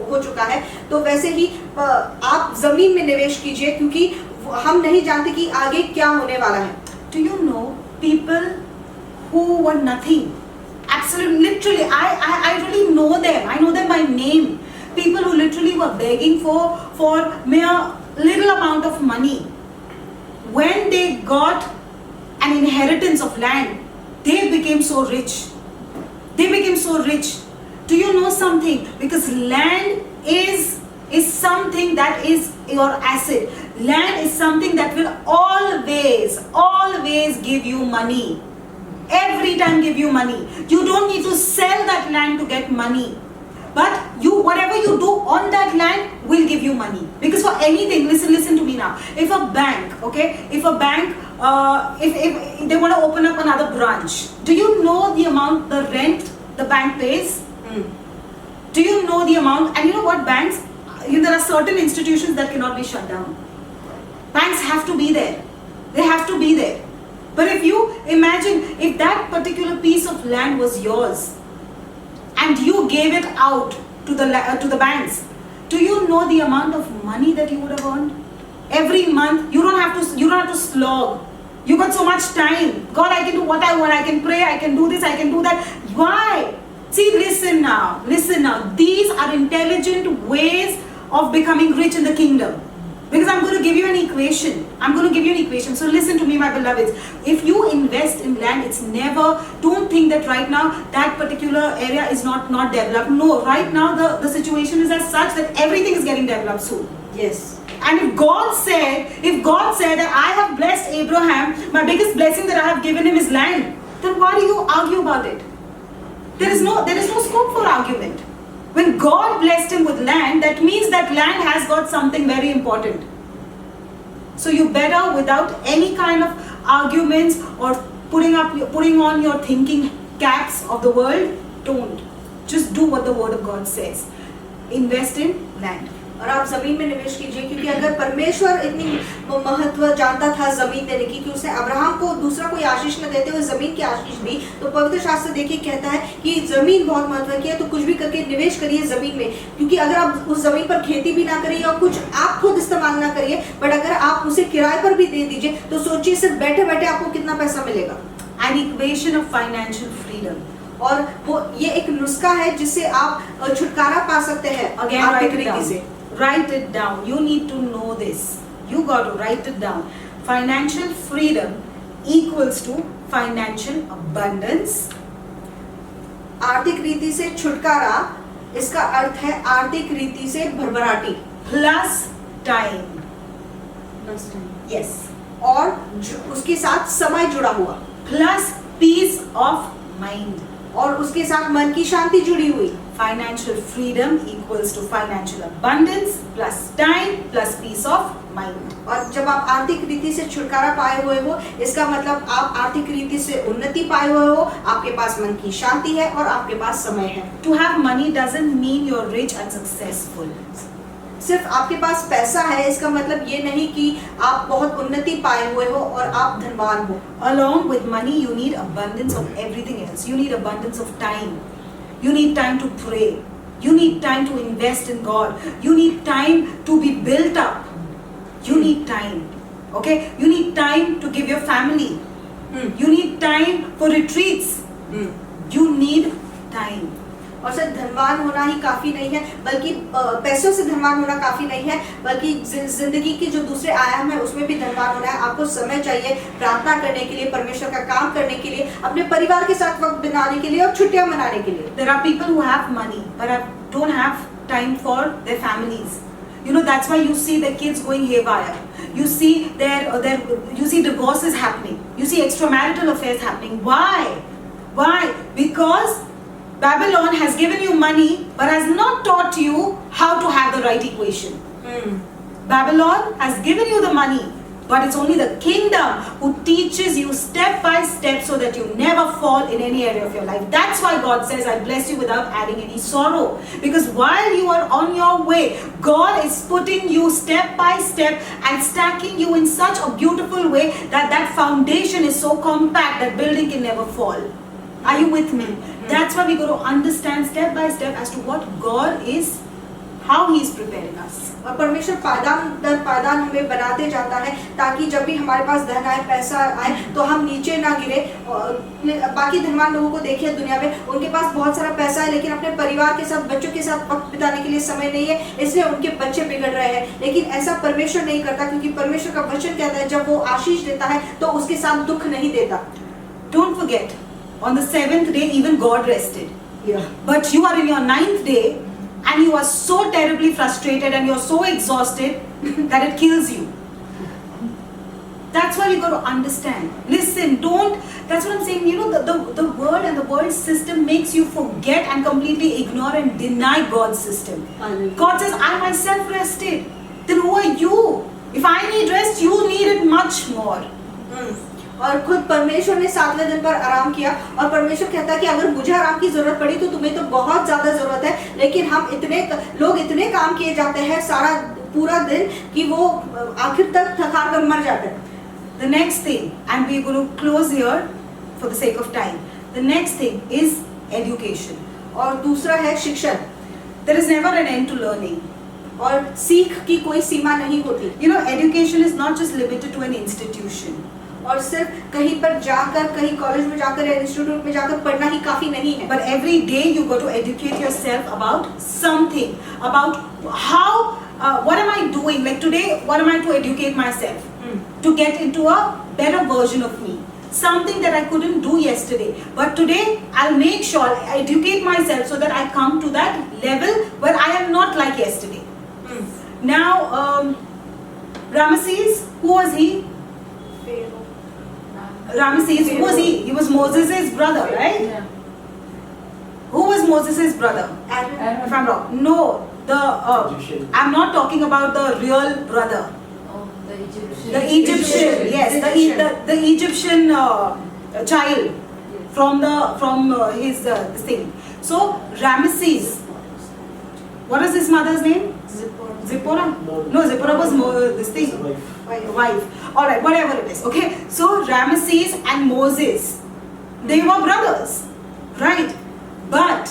हो चुका है। तो वैसे ही आप जमीन में निवेश कीजिए, क्योंकि हम नहीं जानते कि आगे क्या होने वाला है। Do you know people who were nothing? Absolutely, literally, I really know them. I know them by name. People who literally were begging for mere little amount of money. When they got an inheritance of land, they became so rich. They became so rich. Do you know something? Because land is something that is your asset. Land is something that will always give you money. Every time give you money. You don't need to sell that land to get money. But whatever you do on that land will give you money. Because for anything, listen to me now. If a bank, if they want to open up another branch, do you know the amount, the rent the bank pays? Do you know the amount? And you know what, banks, there are certain institutions that cannot be shut down. Banks have to be there. They have to be there. But if you imagine, if that particular piece of land was yours, and you gave it out to the banks, do you know the amount of money that you would have earned? Every month, you don't have to slog. You got so much time. God, I can do what I want. I can pray. I can do this. I can do that. Why? See, listen now. These are intelligent ways of becoming rich in the kingdom. Because I'm going to give you an equation. So listen to me, my beloveds. If you invest in land, it's never, don't think that right now that particular area is not developed. No, right now the situation is as such that everything is getting developed soon. Yes. And if God said that I have blessed Abraham, my biggest blessing that I have given him is land, then why do you argue about it? There is no scope for argument. When God blessed him with land, that means that land has got something very important. So you better, without any kind of arguments or putting on your thinking caps of the world, don't. Just do what the word of God says. Invest in land. और आप जमीन में निवेश कीजिए, क्योंकि अगर परमेश्वर इतनी महत्व जानता था जमीन देने की कि उसने अब्राहम को दूसरा कोई आशीष न देते हुए जमीन की आशीष दी, तो पवित्र शास्त्र देखिए कहता है कि जमीन बहुत महत्व की है। तो कुछ भी करके निवेश करिए जमीन में, क्योंकि अगर आप उस जमीन पर खेती भी ना करिए और कुछ आप खुद इस्तेमाल ना करिए, बट अगर आप उसे किराए पर भी दे दीजिए, तो सोचिए सिर्फ बैठे बैठे आपको कितना पैसा मिलेगा। An equation of financial freedom. और वो ये एक नुस्खा है जिससे आप छुटकारा पा सकते हैं आर्थिक रीति से। Write it down. You need to know this. You got to write it down. Financial freedom equals to financial abundance. आर्थिक रीति से छुटकारा, इसका अर्थ है आर्थिक रीति से भरभराटी plus time. Yes. और उसके साथ समय जुड़ा हुआ, Plus peace of mind. और उसके साथ मन की शांति जुड़ी हुई। Financial freedom equals to financial abundance plus time plus peace of mind. और जब आप आर्थिक रीति से छुटकारा पाए हुए हो, इसका मतलब आप आर्थिक रीति से उन्नति पाए हुए हो, आपके पास मन की शांति है और आपके पास समय है। To have money doesn't mean you're rich and successful. सिर्फ आपके पास पैसा है, इसका मतलब ये नहीं कि आप बहुत उन्नति पाए हुए हो और आप धनवान हो। Along with money, you need abundance of everything else. You need abundance of time. You need time to pray. You need time to invest in God. You need time to be built up. You need time. Okay? You need time to give your family. You need time for retreats. You need time. और सिर्फ धनवान होना ही काफी नहीं है, बल्कि पैसों से धनवान होना काफी नहीं है, बल्कि जिंदगी के जो दूसरे आयाम है उसमें भी धनवान होना है। आपको समय चाहिए प्रार्थना करने के लिए, परमेश्वर का काम करने के लिए, अपने परिवार के साथ वक्त बिताने के लिए और छुट्टियां मनाने के लिए। There are people who have money but don't have time for their families. You know, that's why you see the kids going haywire. You see you see divorces happening. You see extramarital affairs happening. Why? Because Babylon has given you money but has not taught you how to have the right equation. Babylon has given you the money, but it's only the kingdom who teaches you step by step so that you never fall in any area of your life. That's why God says, I bless you without adding any sorrow. Because while you are on your way, God is putting you step by step and stacking you in such a beautiful way that that foundation is so compact that building can never fall. Are you with me? That's why we got to understand step by step as to what God is, how He is preparing us. और परमेश्वर पायदान दर पायदान हमें बनाते जाता है, ताकि जब भी हमारे पास धन आए, पैसा आए, तो हम नीचे ना गिरे। बाकी धनवान लोगों को देखिए दुनिया में, उनके पास बहुत सारा पैसा है लेकिन अपने परिवार के साथ, बच्चों के साथ वक्त बिताने के लिए समय नहीं है, इसलिए उनके बच्चे बिगड़ रहे हैं। लेकिन ऐसा परमेश्वर नहीं करता, क्योंकि परमेश्वर का वचन कहता है जब वो आशीष देता है तो उसके साथ दुख नहीं देता। Don't forget, on the 7th day even God rested. Yeah. But you are in your 9th day and you are so terribly frustrated and you are so exhausted that it kills you. That's why we got to understand. Listen, don't, that's what I'm saying, you know, the world and the world system makes you forget and completely ignore and deny God's system. God says, I myself rested. Then who are you? If I need rest, you need it much more. और खुद परमेश्वर ने 7वें दिन पर आराम किया, और परमेश्वर कहता है कि अगर मुझे आराम की जरूरत पड़ी तो तुम्हें तो बहुत ज्यादा जरूरत है। लेकिन हम लोग इतने काम किए जाते हैं सारा पूरा दिन कि वो आखिर तक थका कर मर जाते हैं। The next thing, and we're going to close here for the sake of time. The next thing is education. और दूसरा है शिक्षण। There is never an end to learning. और सीख की कोई सीमा नहीं होती। You know, education is not just limited to an institution. और सिर्फ कहीं पर जाकर, कहीं कॉलेज में जाकर या इंस्टीट्यूट में जाकर पढ़ना ही काफी नहीं है। But every day you got to educate yourself about something, about how, what am I doing? Like today, what am I to educate myself? To get into a better version of me. Something that I couldn't do yesterday. But today, I'll make sure I educate myself so that I come to that level where I am not like yesterday. Now, Ramesses, who was he? Ramesses, who was he? He was Moses' brother, right? Yeah. Who was Moses' brother? If I'm wrong. No, Egyptian. I'm not talking about the real brother. Oh, the Egyptian. The Egyptian, yes, the Egyptian child from his this thing. So Ramesses, what is his mother's name? Zipporah? No, Zipporah was this thing. Wife. All right, whatever it is. Okay. So Ramesses and Moses, they were brothers, right? But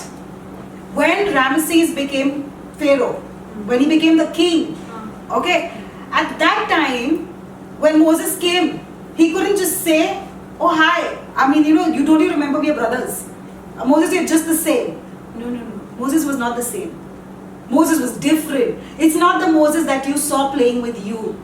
when Ramesses became Pharaoh, when he became the king, okay, at that time when Moses came, he couldn't just say, "Oh hi, I mean, you know, don't you remember we are brothers?" Moses, you're just the same. No. Moses was not the same. Moses was different. It's not the Moses that you saw playing with you.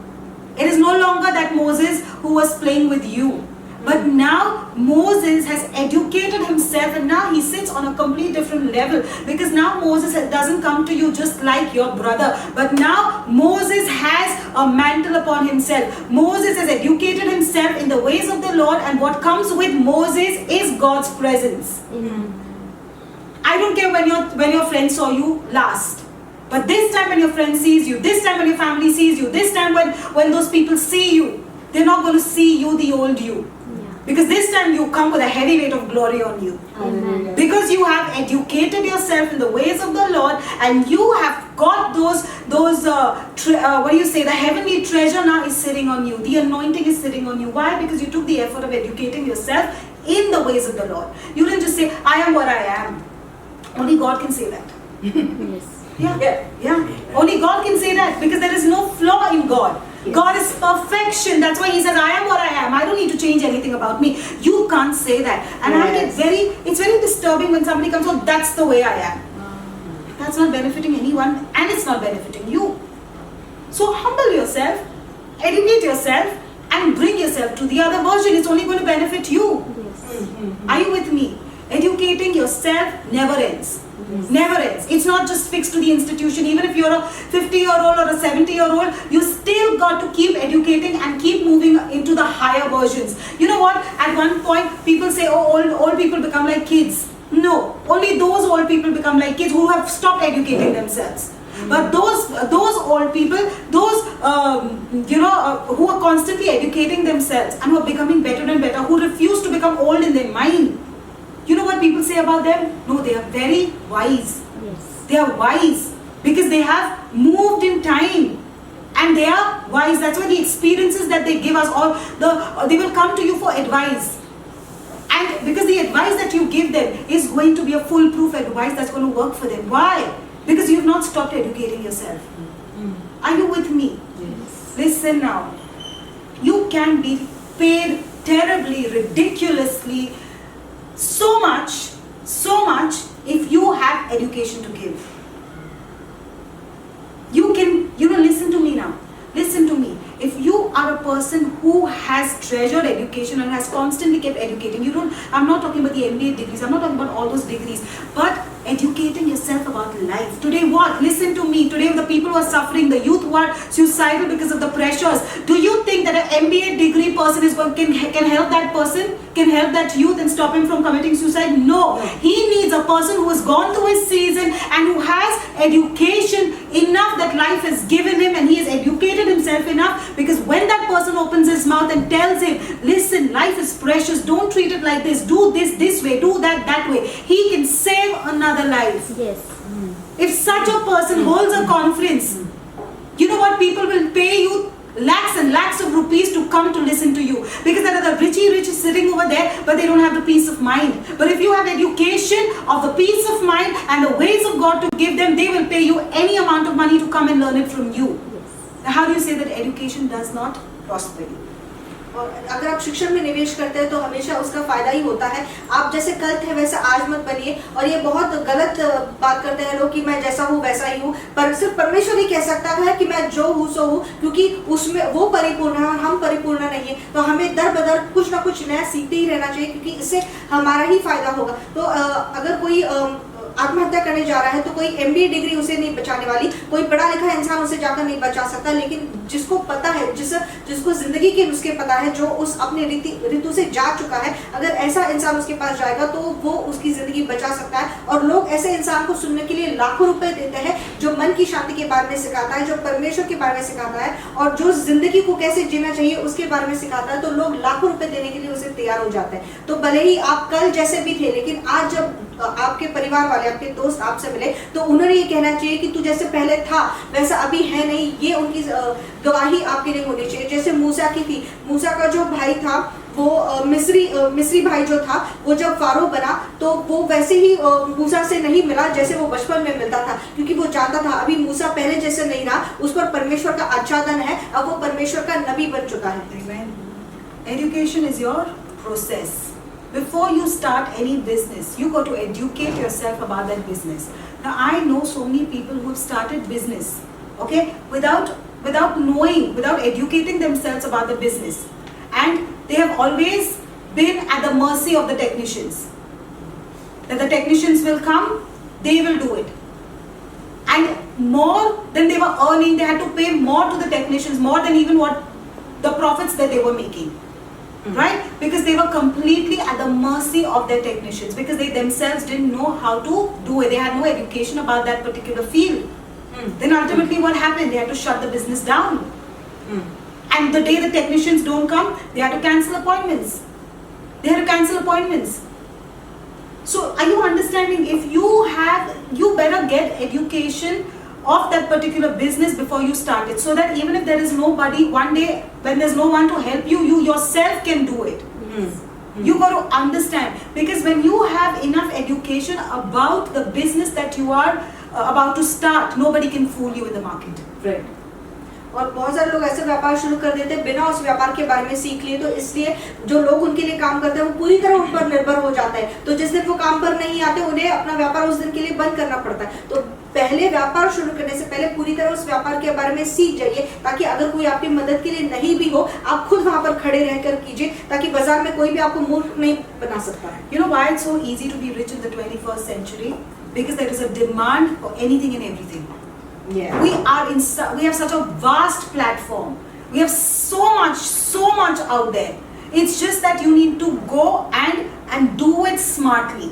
It is no longer that Moses who was playing with you. But now Moses has educated himself, and now he sits on a complete different level, because now Moses doesn't come to you just like your brother, but now Moses has a mantle upon himself. Moses has educated himself in the ways of the Lord, and what comes with Moses is God's presence. I don't care when your friend saw you last. But this time when your friend sees you, this time when your family sees you, this time when those people see you, they're not going to see you, the old you. Because this time you come with a heavy weight of glory on you. Amen. Because you have educated yourself in the ways of the Lord, and you have got those the heavenly treasure now is sitting on you. The anointing is sitting on you. Why? Because you took the effort of educating yourself in the ways of the Lord. You didn't just say, I am what I am. Only God can say that. Yes. Yeah. Only God can say that, because there is no flaw in God. Yes. God is perfection. That's why he says, I am what I am. I don't need to change anything about me. You can't say that. And Yes. it's very disturbing when somebody comes, oh, that's the way I am. That's not benefiting anyone, and it's not benefiting you. So humble yourself, educate yourself, and bring yourself to the other version. It's only going to benefit you. Yes. Are you with me? Educating yourself never ends. Never ends. It's not just fixed to the institution. Even if you're a 50-year-old or a 70-year-old, you still got to keep educating and keep moving into the higher versions. You know what? At one point, people say, oh, old people become like kids. No, only those old people become like kids who have stopped educating themselves. But those old people, those who are constantly educating themselves and who are becoming better and better, who refuse to become old in their mind. You know what people say about them? No, they are very wise. Yes. They are wise because they have moved in time, and they are wise. That's why the experiences that they give us, or they will come to you for advice. And because the advice that you give them is going to be a foolproof advice that's going to work for them. Why? Because you've not stopped educating yourself. Are you with me? Yes. Listen now. You can be paid terribly, ridiculously, so much if you have education to give. You can, listen to me now. Listen to me. If you are a person who has treasured education and has constantly kept educating, I'm not talking about the MBA degrees, I'm not talking about all those degrees, but educating yourself about life. Today what? Listen to me. Today the people who are suffering, the youth who are suicidal because of the pressures, do you think that an MBA degree person can help that person? Can help that youth and stop him from committing suicide? No. He needs a person who has gone through his season and who has education enough that life has given him, and he has educated himself enough, because when that person opens his mouth and tells him, listen, life is precious, don't treat it like this, do this way, do that way, he can save another life. Yes. If such a person holds a conference, you know what? People will pay you lakhs and lakhs of rupees to come to listen to you, because there are the rich sitting over there, but they don't have the peace of mind. But if you have education of the peace of mind and the ways of God to give them, they will pay you any amount of money to come and learn it from you. Yes. Now, how do you say that education does not prosper you? और अगर आप शिक्षण में निवेश करते हैं तो हमेशा उसका फायदा ही होता है। आप जैसे कल थे वैसे आज मत बनिए। और ये बहुत गलत बात करते हैं लोग कि मैं जैसा हूँ वैसा ही हूँ, पर सिर्फ परमेश्वर ही कह सकता है कि मैं जो हूँ सो हूँ, क्योंकि उसमें वो परिपूर्ण है और हम परिपूर्ण नहीं है। तो हमें दर बदर कुछ ना कुछ नया सीखते ही रहना चाहिए, क्योंकि इससे हमारा ही फायदा होगा। तो अगर कोई आत्महत्या करने जा रहा है तो कोई MBA डिग्री उसे नहीं बचाने वाली, कोई पढ़ा लिखा इंसान उसे जाकर नहीं बचा सकता, लेकिन जिसको पता है, जिसको जिंदगी के नुस्खे पता है, जो उस अपने ऋतु से जा चुका है, अगर ऐसा इंसान उसके पास जाएगा तो वो उसकी जिंदगी बचा सकता है। और लोग ऐसे इंसान को सुनने के लिए लाखों रुपए देते हैं, जो मन की शांति के बारे में सिखाता है, जो परमेश्वर के बारे में सिखाता है, और जो जिंदगी को कैसे जीना चाहिए उसके बारे में सिखाता है। तो लोग लाखों रुपए देने के लिए उसे तैयार हो जाते हैं। तो भले ही आप कल जैसे भी थे, लेकिन आज जब आपके परिवार वाले, आपके दोस्त आपसे मिले, तो उन्होंने ये कहना चाहिए कि तू जैसे पहले था वैसा अभी है नहीं। ये उनकी गवाही आपके लिए होनी चाहिए। जैसे मूसा की थी, मूसा का जो भाई था वो मिस्री भाई जो था, वो जब फारो बना तो वो वैसे ही मूसा से नहीं मिला जैसे वो बचपन में मिलता था, क्योंकि वो जानता था अभी मूसा पहले जैसे नहीं रहा, उस पर परमेश्वर का आच्छादन है, अब वो परमेश्वर का नबी बन चुका है। Amen. Education is your process. Before you start any business, you got to educate yourself about that business. Now, I know so many people who have started business, okay, without knowing, without educating themselves about the business, and they have always been at the mercy of the technicians. That the technicians will come, they will do it. And more than they were earning, they had to pay more to the technicians, more than even what the profits that they were making. Right? Because they were completely at the mercy of their technicians, because they themselves didn't know how to do it. They had no education about that particular field. Then ultimately what happened? They had to shut the business down. And the day the technicians don't come, they had to cancel appointments. So are you understanding? If you better get education of that particular business before you start it, so that even if there is nobody, one day when there's no one to help you, you yourself can do it. You got to understand, because when you have enough education about the business that you are about to start, nobody can fool you in the market. Right. और बहुत सारे लोग ऐसे व्यापार शुरू कर देते हैं बिना उस व्यापार के बारे में सीख लिए, तो इसलिए जो लोग उनके लिए काम करते हैं वो पूरी तरह उन पर निर्भर हो जाता है। तो जिस दिन वो काम पर नहीं आते, उन्हें अपना व्यापार उस दिन के लिए बंद करना पड़ता है। तो पहले व्यापार शुरू करने से पहले पूरी तरह उस व्यापार के बारे में सीख जाइए, ताकि अगर कोई आपकी मदद के लिए नहीं भी हो, आप खुद वहां पर खड़े रहकर कीजिए, ताकि बाजार में कोई भी आपको मूर्ख नहीं बना सकता है। You know why it's so easy to be rich in the 21st century? Because there is a demand for anything and everything. Yeah. We have such a vast platform. We have so much out there. It's just that you need to go and do it smartly.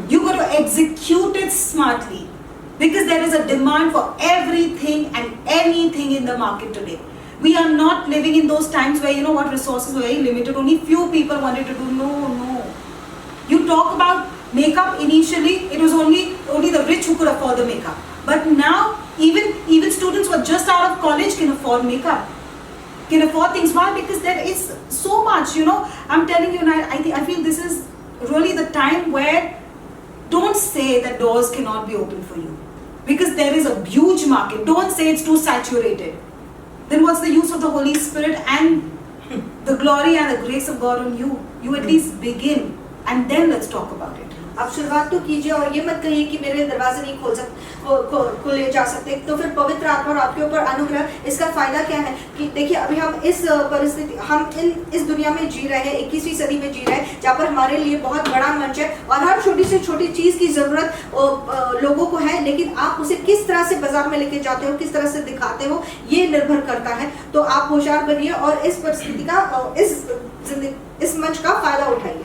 You got to execute it smartly, because there is a demand for everything and anything in the market today. We are not living in those times where, you know what, resources were very limited. Only few people wanted to do. No. You talk about makeup. Initially, it was only the rich who could afford the makeup. But now, even students who are just out of college can afford makeup, can afford things. Why? Because there is so much, you know. I'm telling you, and I feel this is really the time where don't say that doors cannot be opened for you, because there is a huge market. Don't say it's too saturated. Then what's the use of the Holy Spirit and the glory and the grace of God on you? You at least begin, and then let's talk about it. आप शुरुआत तो कीजिए, और ये मत कहिए कि मेरे दरवाजे नहीं खोले जा सकते। तो फिर पवित्र आत्मा और आपके ऊपर अनुग्रह, इसका फायदा क्या है कि देखिए, अभी हम इस परिस्थिति, हम इस दुनिया में जी रहे हैं, 21वीं सदी में जी रहे हैं, जहाँ पर हमारे लिए बहुत बड़ा मंच है और हर छोटी से छोटी चीज की जरूरत लोगों को है, लेकिन आप उसे किस तरह से बाजार में लेके जाते हो, किस तरह से दिखाते हो, ये निर्भर करता है। तो आप होशियार बनिए और इस परिस्थिति का, इस मंच का फायदा उठाइए।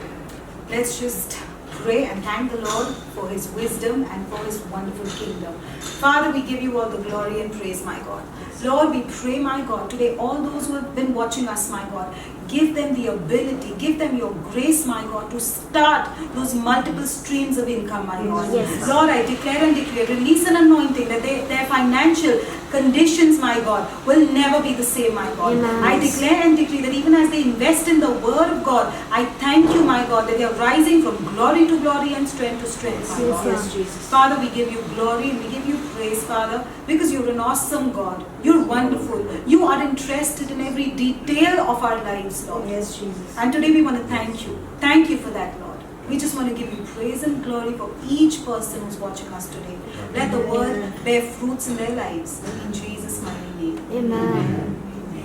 Let's just pray and thank the Lord for His wisdom and for His wonderful kingdom. Father, we give you all the glory and praise, my God. Lord, we pray, my God, today all those who have been watching us, my God, give them the ability, give them your grace, my God, to start those multiple streams of income, my God. Yes. Lord, I declare and declare, release an anointing that their financial conditions, my God, will never be the same, my God. Amen. I declare and decree that even as they invest in the word of God, I thank you, my God, that they are rising from glory to glory and strength to strength, my God. Yes, Jesus. Father, we give you glory and we give you praise, Father, because you're an awesome God. You're wonderful. You are interested in every detail of our lives, Lord. Yes, Jesus. And today we want to thank you. Thank you for that, Lord. We just want to give you praise and glory for each person who's watching us today. Let the word bear fruits in their lives. In Jesus' mighty name. Amen.